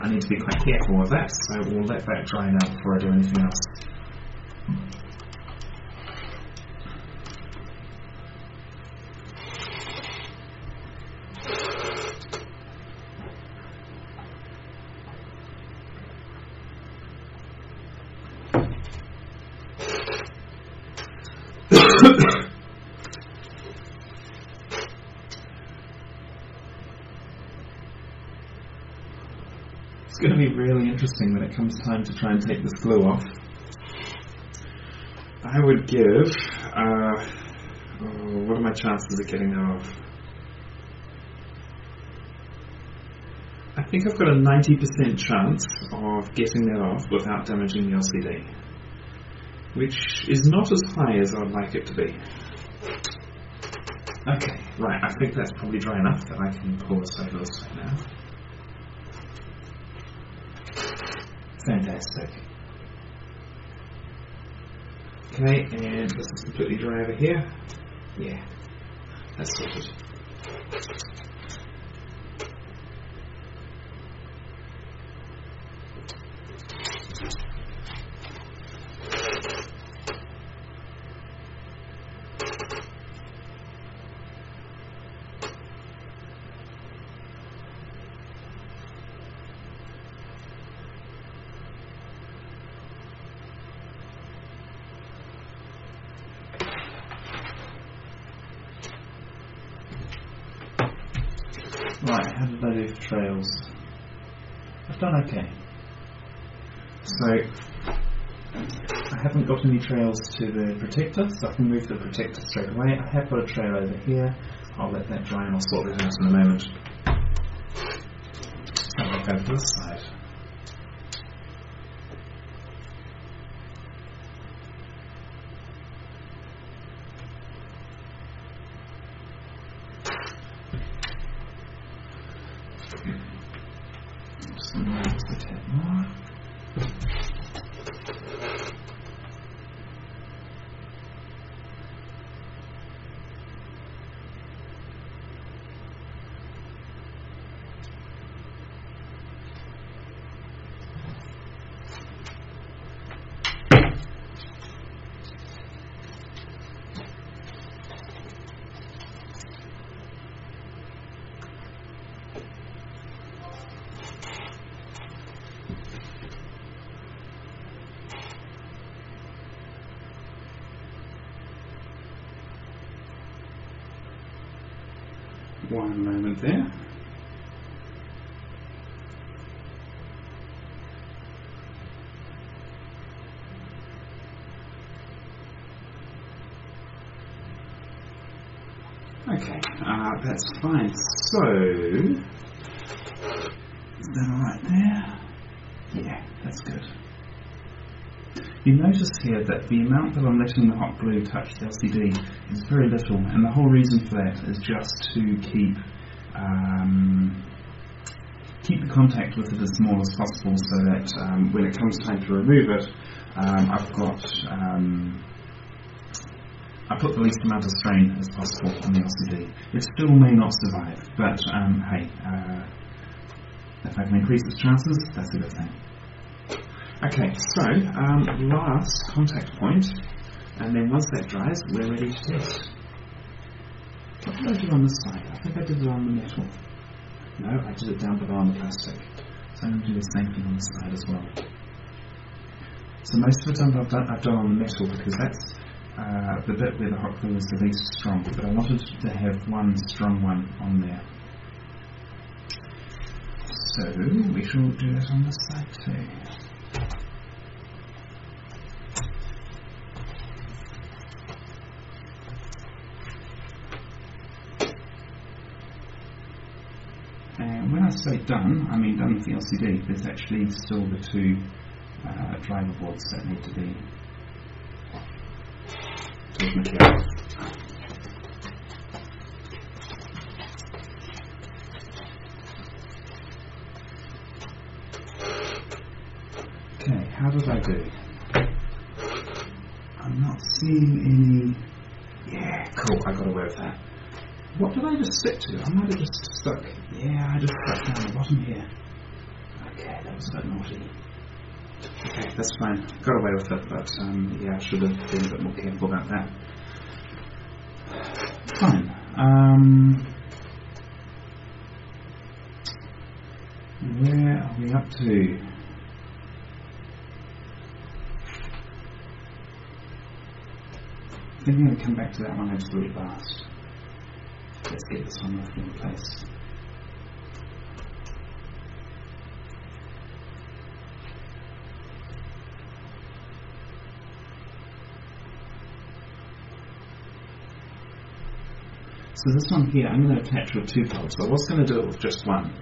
A: I need to be quite careful of that, so we'll let that dry now before I do anything else. It's going to be really interesting when it comes time to try and take this glue off. I would give, what are my chances of getting that off? I think I've got a 90% chance of getting that off without damaging the LCD, which is not as high as I'd like it to be. Okay, right, I think that's probably dry enough that I can pull this over this way now. Fantastic. Okay, and this is completely dry over here. Yeah, that's sorted. Right, how did I do for trails? I've done okay. So, I haven't got any trails to the protector, so I can move the protector straight away. I have got a trail over here. I'll let that dry and I'll sort that out in a moment. So I'll go to this side. Just move the tip more. One moment there. Okay, that's fine. So, is that alright there? Yeah, that's good. You notice here that the amount that I'm letting the hot glue touch the LCD is very little, and the whole reason for that is just to keep the contact with it as small as possible, so that when it comes time to remove it, I put the least amount of strain as possible on the LCD. It still may not survive, but hey, if I can increase its chances, that's a good thing. Okay, so last contact point, and then once that dries, we're ready to test. What did I do on this side? I think I did it on the metal. No, I did it down below on the plastic. So I'm going to do the same thing on the side as well. So most of it I've done on the metal, because that's the bit where the hot glue is the least strong, but I wanted to have one strong one on there. So we shall do it on this side too. And when I say done, I mean done with the LCD. There's actually still the two driver boards that need to be material. Okay, how did I do? I'm not seeing any... Yeah, cool, I got away with that. What did I just stick to? I might have just stuck... Yeah, I just stuck down the bottom here. Okay, that was a bit naughty. Okay, that's fine. Got away with it, but yeah, I should have been a bit more careful about that. Fine. Where are we up to? I think I'm going to come back to that one absolutely last. Let's get this one left in place. So this one here, I'm going to attach with 2 plugs. I was going to do it with just one.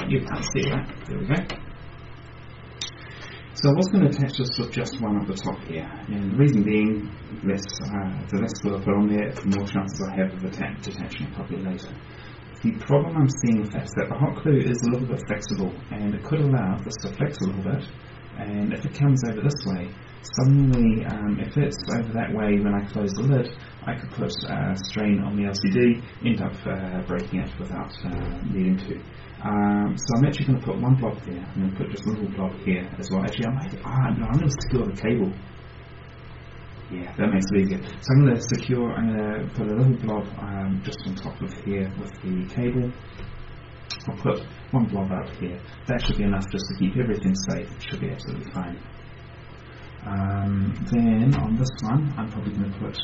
A: You can't see that. There we go. So I was going to attach this with just one at the top here, and the reason being, the less glue I put on there, the more chances I have of detaching it properly later. The problem I'm seeing with that is that the hot glue is a little bit flexible, and it could allow this to flex a little bit, and if it comes over this way, suddenly, if it's over that way when I close the lid, I could put strain on the LCD, end up breaking it without needing to. So I'm actually going to put one blob there, and then put just a little blob here as well. Actually, I'm going to secure the cable. Yeah, that makes it easier. So I'm going to put a little blob just on top of here with the cable. I'll put one blob out here. That should be enough just to keep everything safe. It should be absolutely fine. Then on this one, I'm probably going to put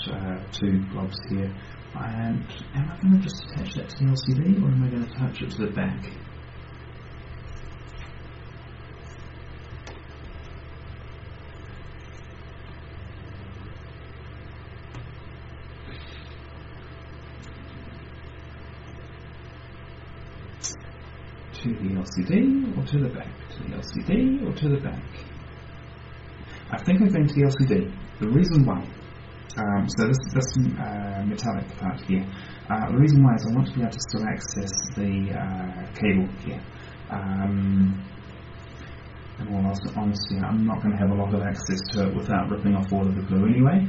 A: 2 blobs here. And am I going to just attach that to the LCD, or am I going to attach it to the back? To the LCD or to the back? To the LCD or to the back? I think I'm going to the LCD. The reason why, so this metallic part here, the reason why is I want to be able to still access the cable here. In all honesty, I'm not going to have a lot of access to it without ripping off all of the glue anyway.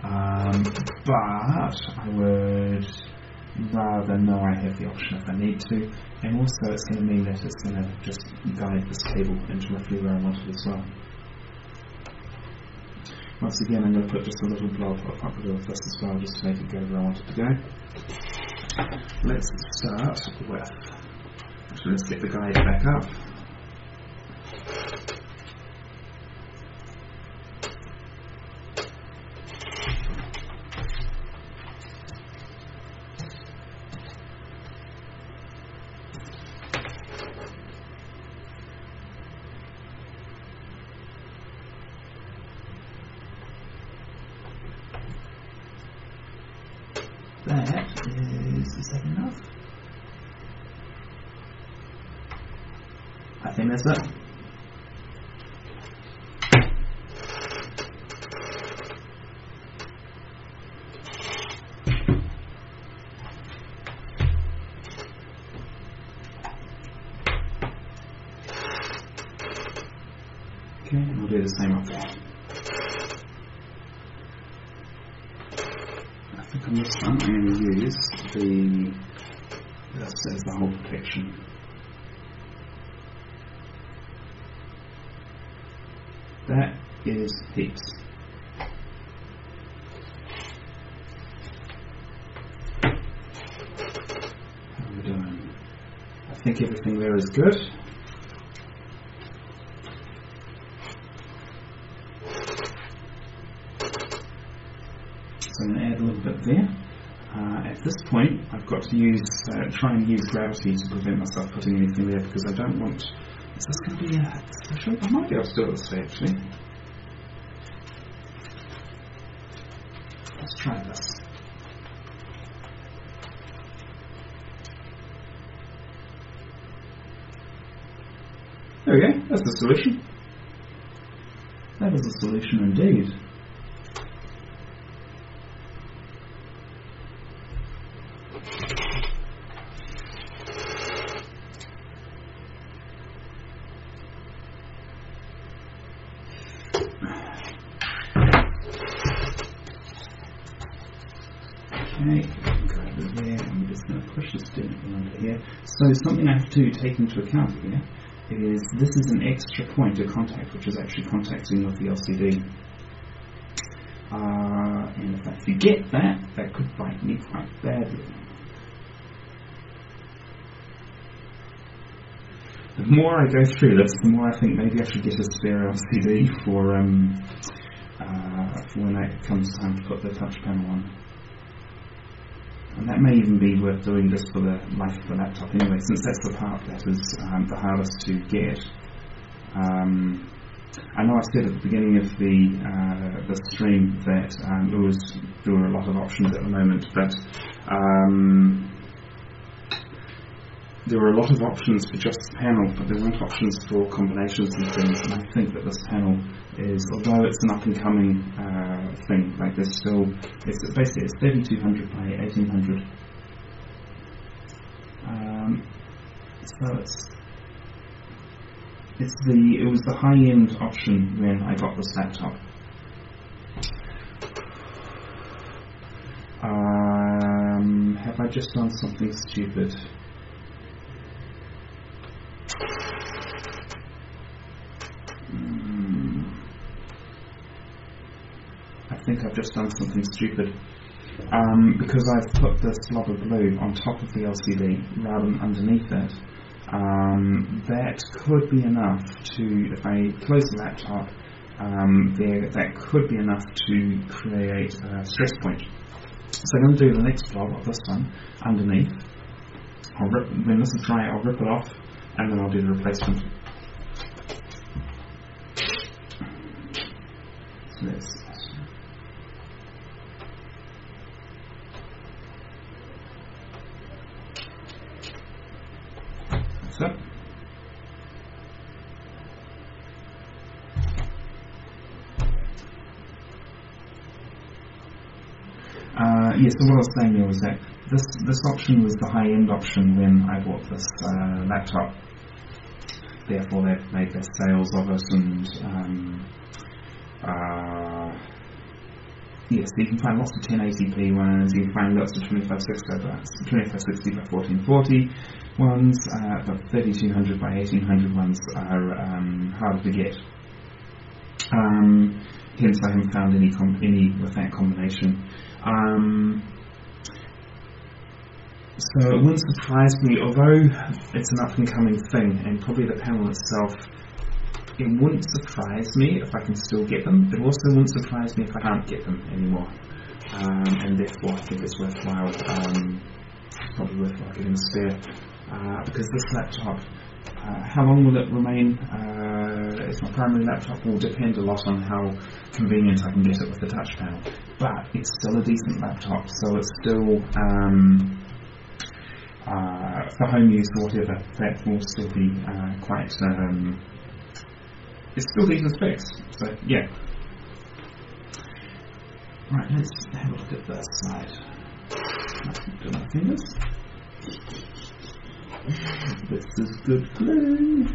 A: But I would rather know I have the option if I need to, and also it's going to mean that it's going to just guide this cable into roughly where I want it as well. Once again, I'm going to put just a little blob of hot glue with this as well, just to make it go where I want it to go. Let's start with, actually let's get the guide back up. Is that enough? I think that's it. Okay, and we'll do the same up there. I think on this one I'm going to use this as the whole protection. That is heaps. How are we doing? I think everything there is good. So I'm going to add a little bit there. At this point, I've got to try and use gravity to prevent myself putting anything there, because I don't want. Is this going to be I might be able to do it this way actually. Let's try this. There we go. That's the solution. That is a solution indeed. Okay, go over there, and we're just going to push this down under here. So something I have to take into account here is this is an extra point of contact, which is actually contacting with the LCD. And if I forget that, that could bite me quite badly. The more I go through this, the more I think maybe I should get a spare LCD for when it comes time to put the touch panel on. And that may even be worth doing just for the life of the laptop anyway, since that's the part that is the hardest to get. I know I said at the beginning of the stream that there were a lot of options at the moment, but there were a lot of options for just the panel, but there weren't options for combinations and things. And I think that this panel is, although it's an up-and-coming thing, like there's still, it's 3200 by 1800. So it was the high-end option when I got this laptop. Have I just done something stupid? I think I've just done something stupid. Because I've put this blob of blue on top of the LCD rather than underneath it. That could be enough to, if I close the laptop, that could be enough to create a stress point. So I'm going to do the next blob of this one underneath. When this is dry, I'll rip it off, and then I'll do the replacement. So that's it. Yes, so what I was saying there was that this option was the high-end option when I bought this laptop. Therefore, they've made their sales of it, and yes, you can find lots of 1080p ones, you can find lots of 2560 by 1440 ones, but 3200 by 1800 ones are harder to get. Hence, I haven't found any with that combination. So it wouldn't surprise me, although it's an up-and-coming thing, and probably the panel itself, it wouldn't surprise me if I can still get them. It also wouldn't surprise me if I can't get them anymore. And therefore, I think it's worthwhile. Probably worthwhile getting a spare, because this laptop, how long will it remain? It's my primary laptop. Will depend a lot on how convenient I can get it with the touch panel. But it's still a decent laptop, so it's still for home use or whatever. That will still be quite. It's still decent specs. So yeah. Right, let's have a look at this side. Do my fingers. This is good glue.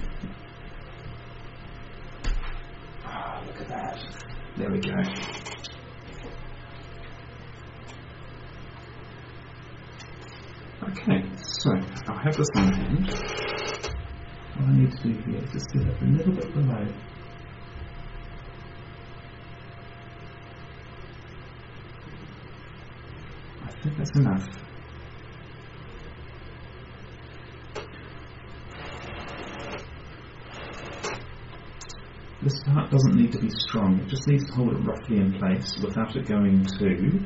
A: Oh, look at that. There we go. Okay, so I'll have this on hand. What I need to do here is just get it a little bit below. I think that's enough. This part doesn't need to be strong, it just needs to hold it roughly in place without it going to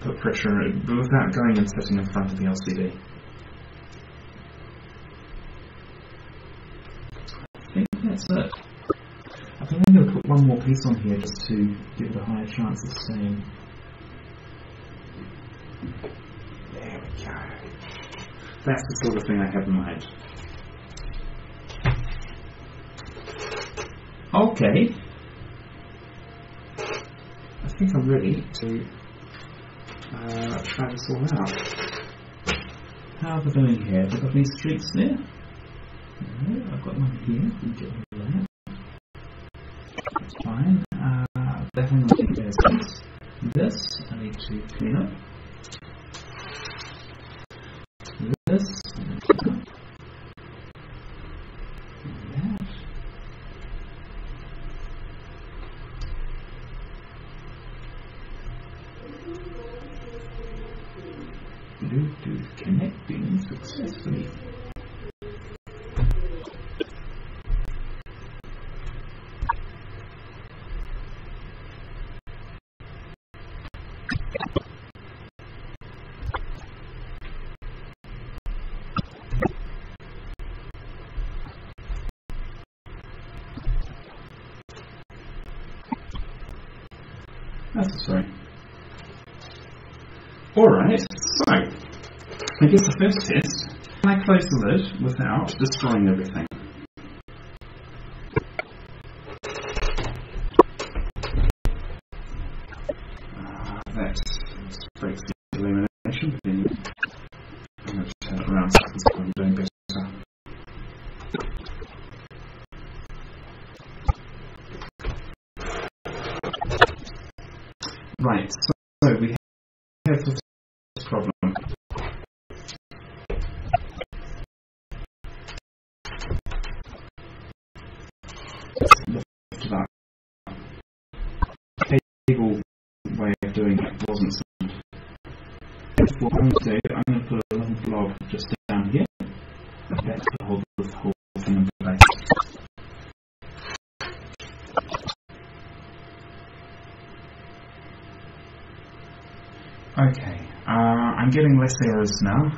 A: put pressure, without going and sitting in front of the LCD. I think that's it. I think I'm going to put one more piece on here just to give it a higher chance of staying. There we go. That's the sort of thing I have in mind. Okay. I think I'm ready to try this all out. How are they doing here? Have I got any streaks there? No, I've got one here. Get rid of that. That's fine. That one I think there's this. I need to clean up. This. Bluetooth connecting successfully. That's sorry. Alright, so I guess the first test, can I close the lid without destroying everything? That breaks the illumination, but anyway, I'm going to turn it around so I'm doing better. Right, so we have this problem. Lift it up. Cable way of doing it wasn't sound. What I'm going to do, I'm going to put a little blob just down here. That's to hold this whole thing in place. Okay, I'm getting less errors now.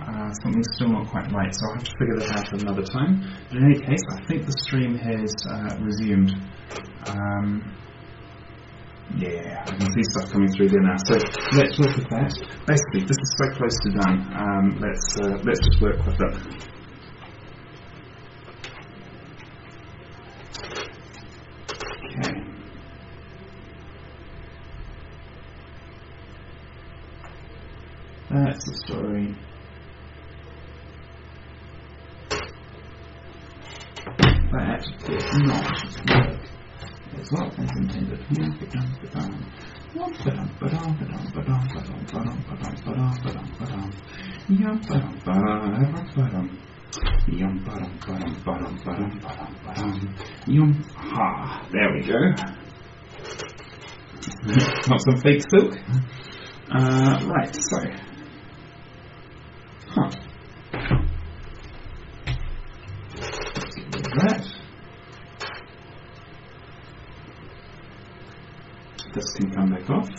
A: Something's still not quite right, so I'll have to figure that out another time. But in any case, I think the stream has resumed. Yeah, I can see stuff coming through there now. So let's look at that. Basically, this is so close to done. Let's just work with it. Okay. That's the story. That did not work as well as intended. There we go. Got some fake silk. Right, so. That. This can come back off.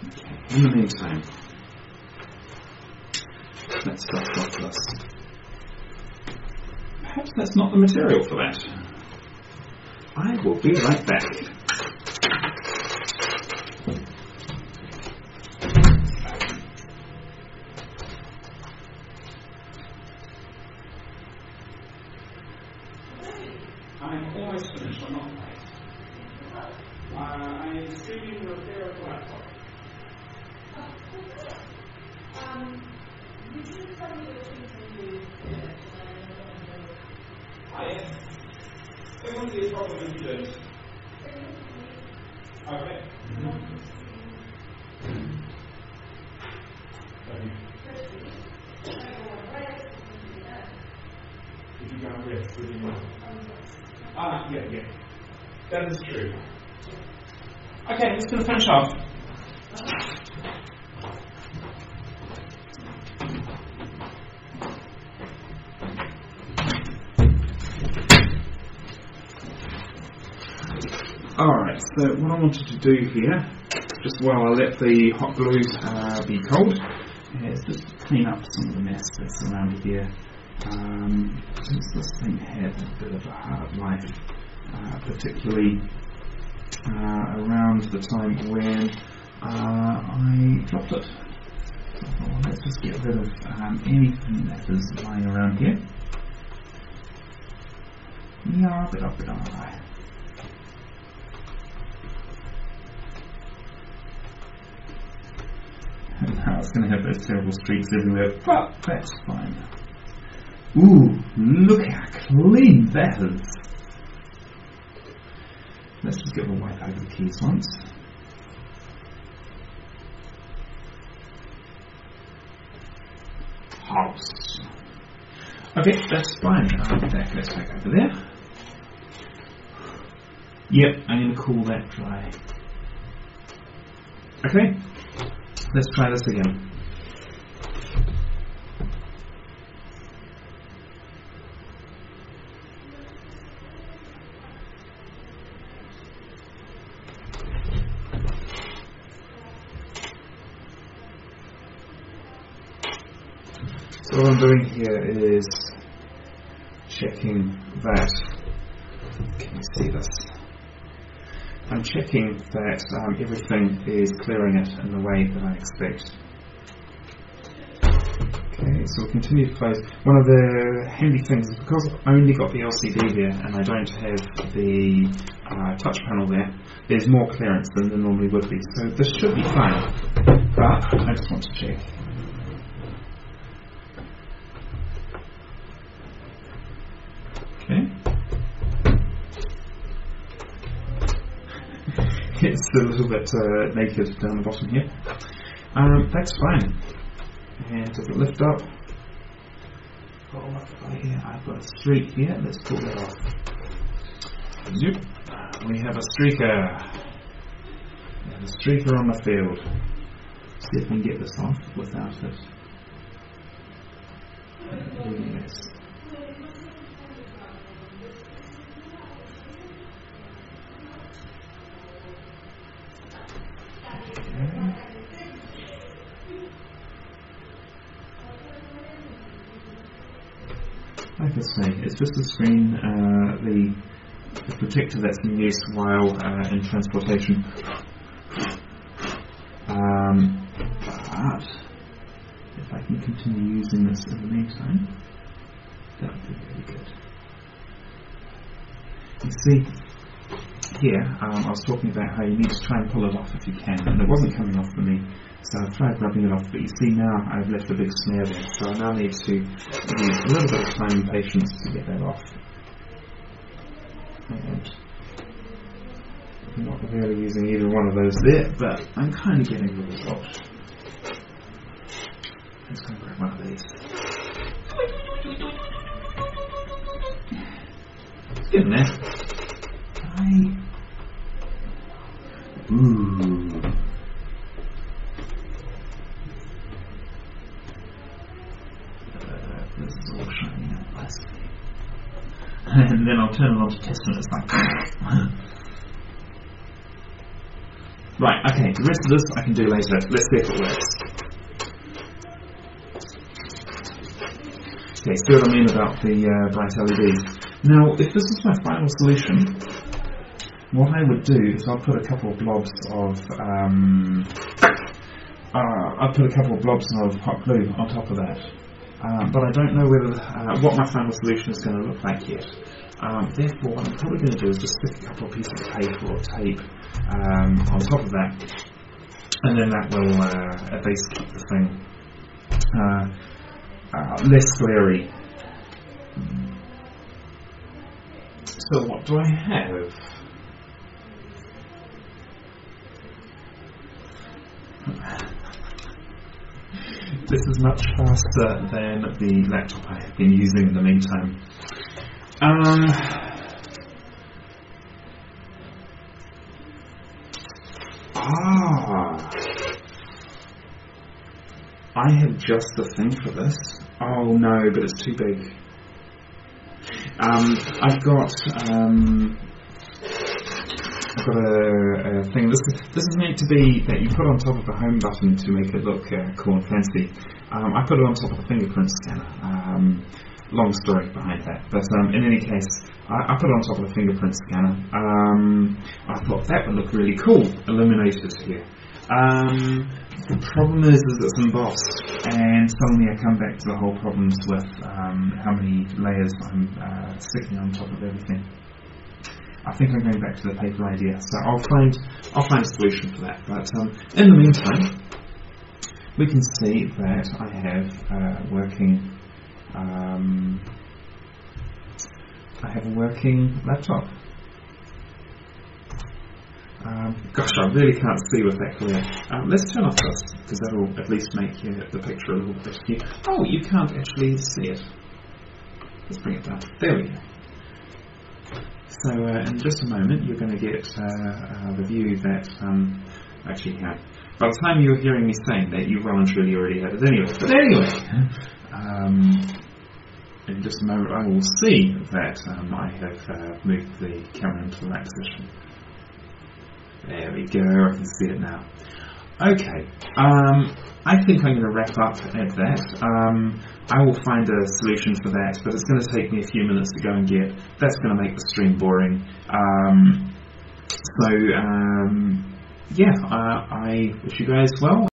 A: Okay. In the meantime, let's dust off this. Perhaps that's not the material for that. I will be right back. I'm almost finished, I'm not quite. I'm streaming the repair of the laptop.
B: Did you tell me what you can do?
A: Yes. There won't be a problem if you don't. Okay. Did you go and rest with you? Yeah. That is true. Okay, I'm just going to finish off. Alright, so what I wanted to do here, just while I let the hot glue be cold, is just clean up some of the mess that's around here. Since this thing had a bit of a hard life, particularly around the time when I dropped it. So I thought, well, let's just get rid of anything that is lying around here. And now it's going to have those terrible streaks everywhere, but that's fine. Ooh, look how clean that is. Let's just get the wipe over the keys once. House. Okay, that's fine. That goes back over there. Yep, I'm going to cool that dry. Okay, let's try this again. what I'm doing here is checking that. Can you see this? I'm checking that everything is clearing it in the way that I expect. Okay, so we'll continue to close. One of the handy things is because I've only got the LCD there and I don't have the touch panel there, there's more clearance than there normally would be. So this should be fine, but I just want to check. Okay. It's a little bit naked down the bottom here. That's fine. And does it lift up? Oh, what have I here? I've got a streak here. Let's pull that off. Zoop. We have a streaker. We have a streaker on the field. See if we can get this off without it. Yes. Like I say, it's just a screen, the protector that's in use while in transportation. But if I can continue using this in the meantime, that would be really good. You see, here I was talking about how you need to try and pull it off if you can, and it wasn't coming off for me. So I've tried rubbing it off, but you see now I've left a big snare there, so I now need to use a little bit of time and patience to get that off. And I'm not really using either one of those there, but I'm kind of getting the result. I'm just going to grab one of these. It's getting there. Ooh. This is all shining up nicely. And then I'll turn it on to test and it's like right, okay, the rest of this I can do later. Let's see if it works. Okay, see what I mean about the bright LEDs. Now, if this is my final solution, what I would do is I'll put a couple of blobs of hot glue on top of that. But I don't know whether what my final solution is going to look like yet. Therefore, what I'm probably going to do is just stick a couple of pieces of paper or tape on top of that, and then that will at least keep the thing less glary. So what do I have? This is much faster than the laptop I have been using in the meantime. I have just the thing for this. Oh no, but it's too big. I've got a thing. This is meant to be that you put on top of the home button to make it look cool and fancy. I put it on top of the fingerprint scanner. Long story behind that, but in any case, I put it on top of the fingerprint scanner. I thought that would look really cool, illuminated here. The problem is it's embossed, and suddenly I come back to the whole problems with how many layers I'm sticking on top of everything. I think I'm going back to the paper idea, so I'll find a solution for that. But in the meantime, we can see that I have working. I have a working laptop. Gosh, I really can't see with that clear. Let's turn off this, because that will at least make the picture a little bit skew. Oh, you can't actually see it. Let's bring it down. There we go. So in just a moment, you're going to get the view that, actually, by the time you're hearing me saying that, you well and truly already had it anyway. But anyway, in just a moment I will see that I have moved the camera into the right position. There we go, I can see it now. Okay, I think I'm going to wrap up at that. I will find a solution for that, but it's going to take me a few minutes to go and get. That's going to make the stream boring. I wish you guys well.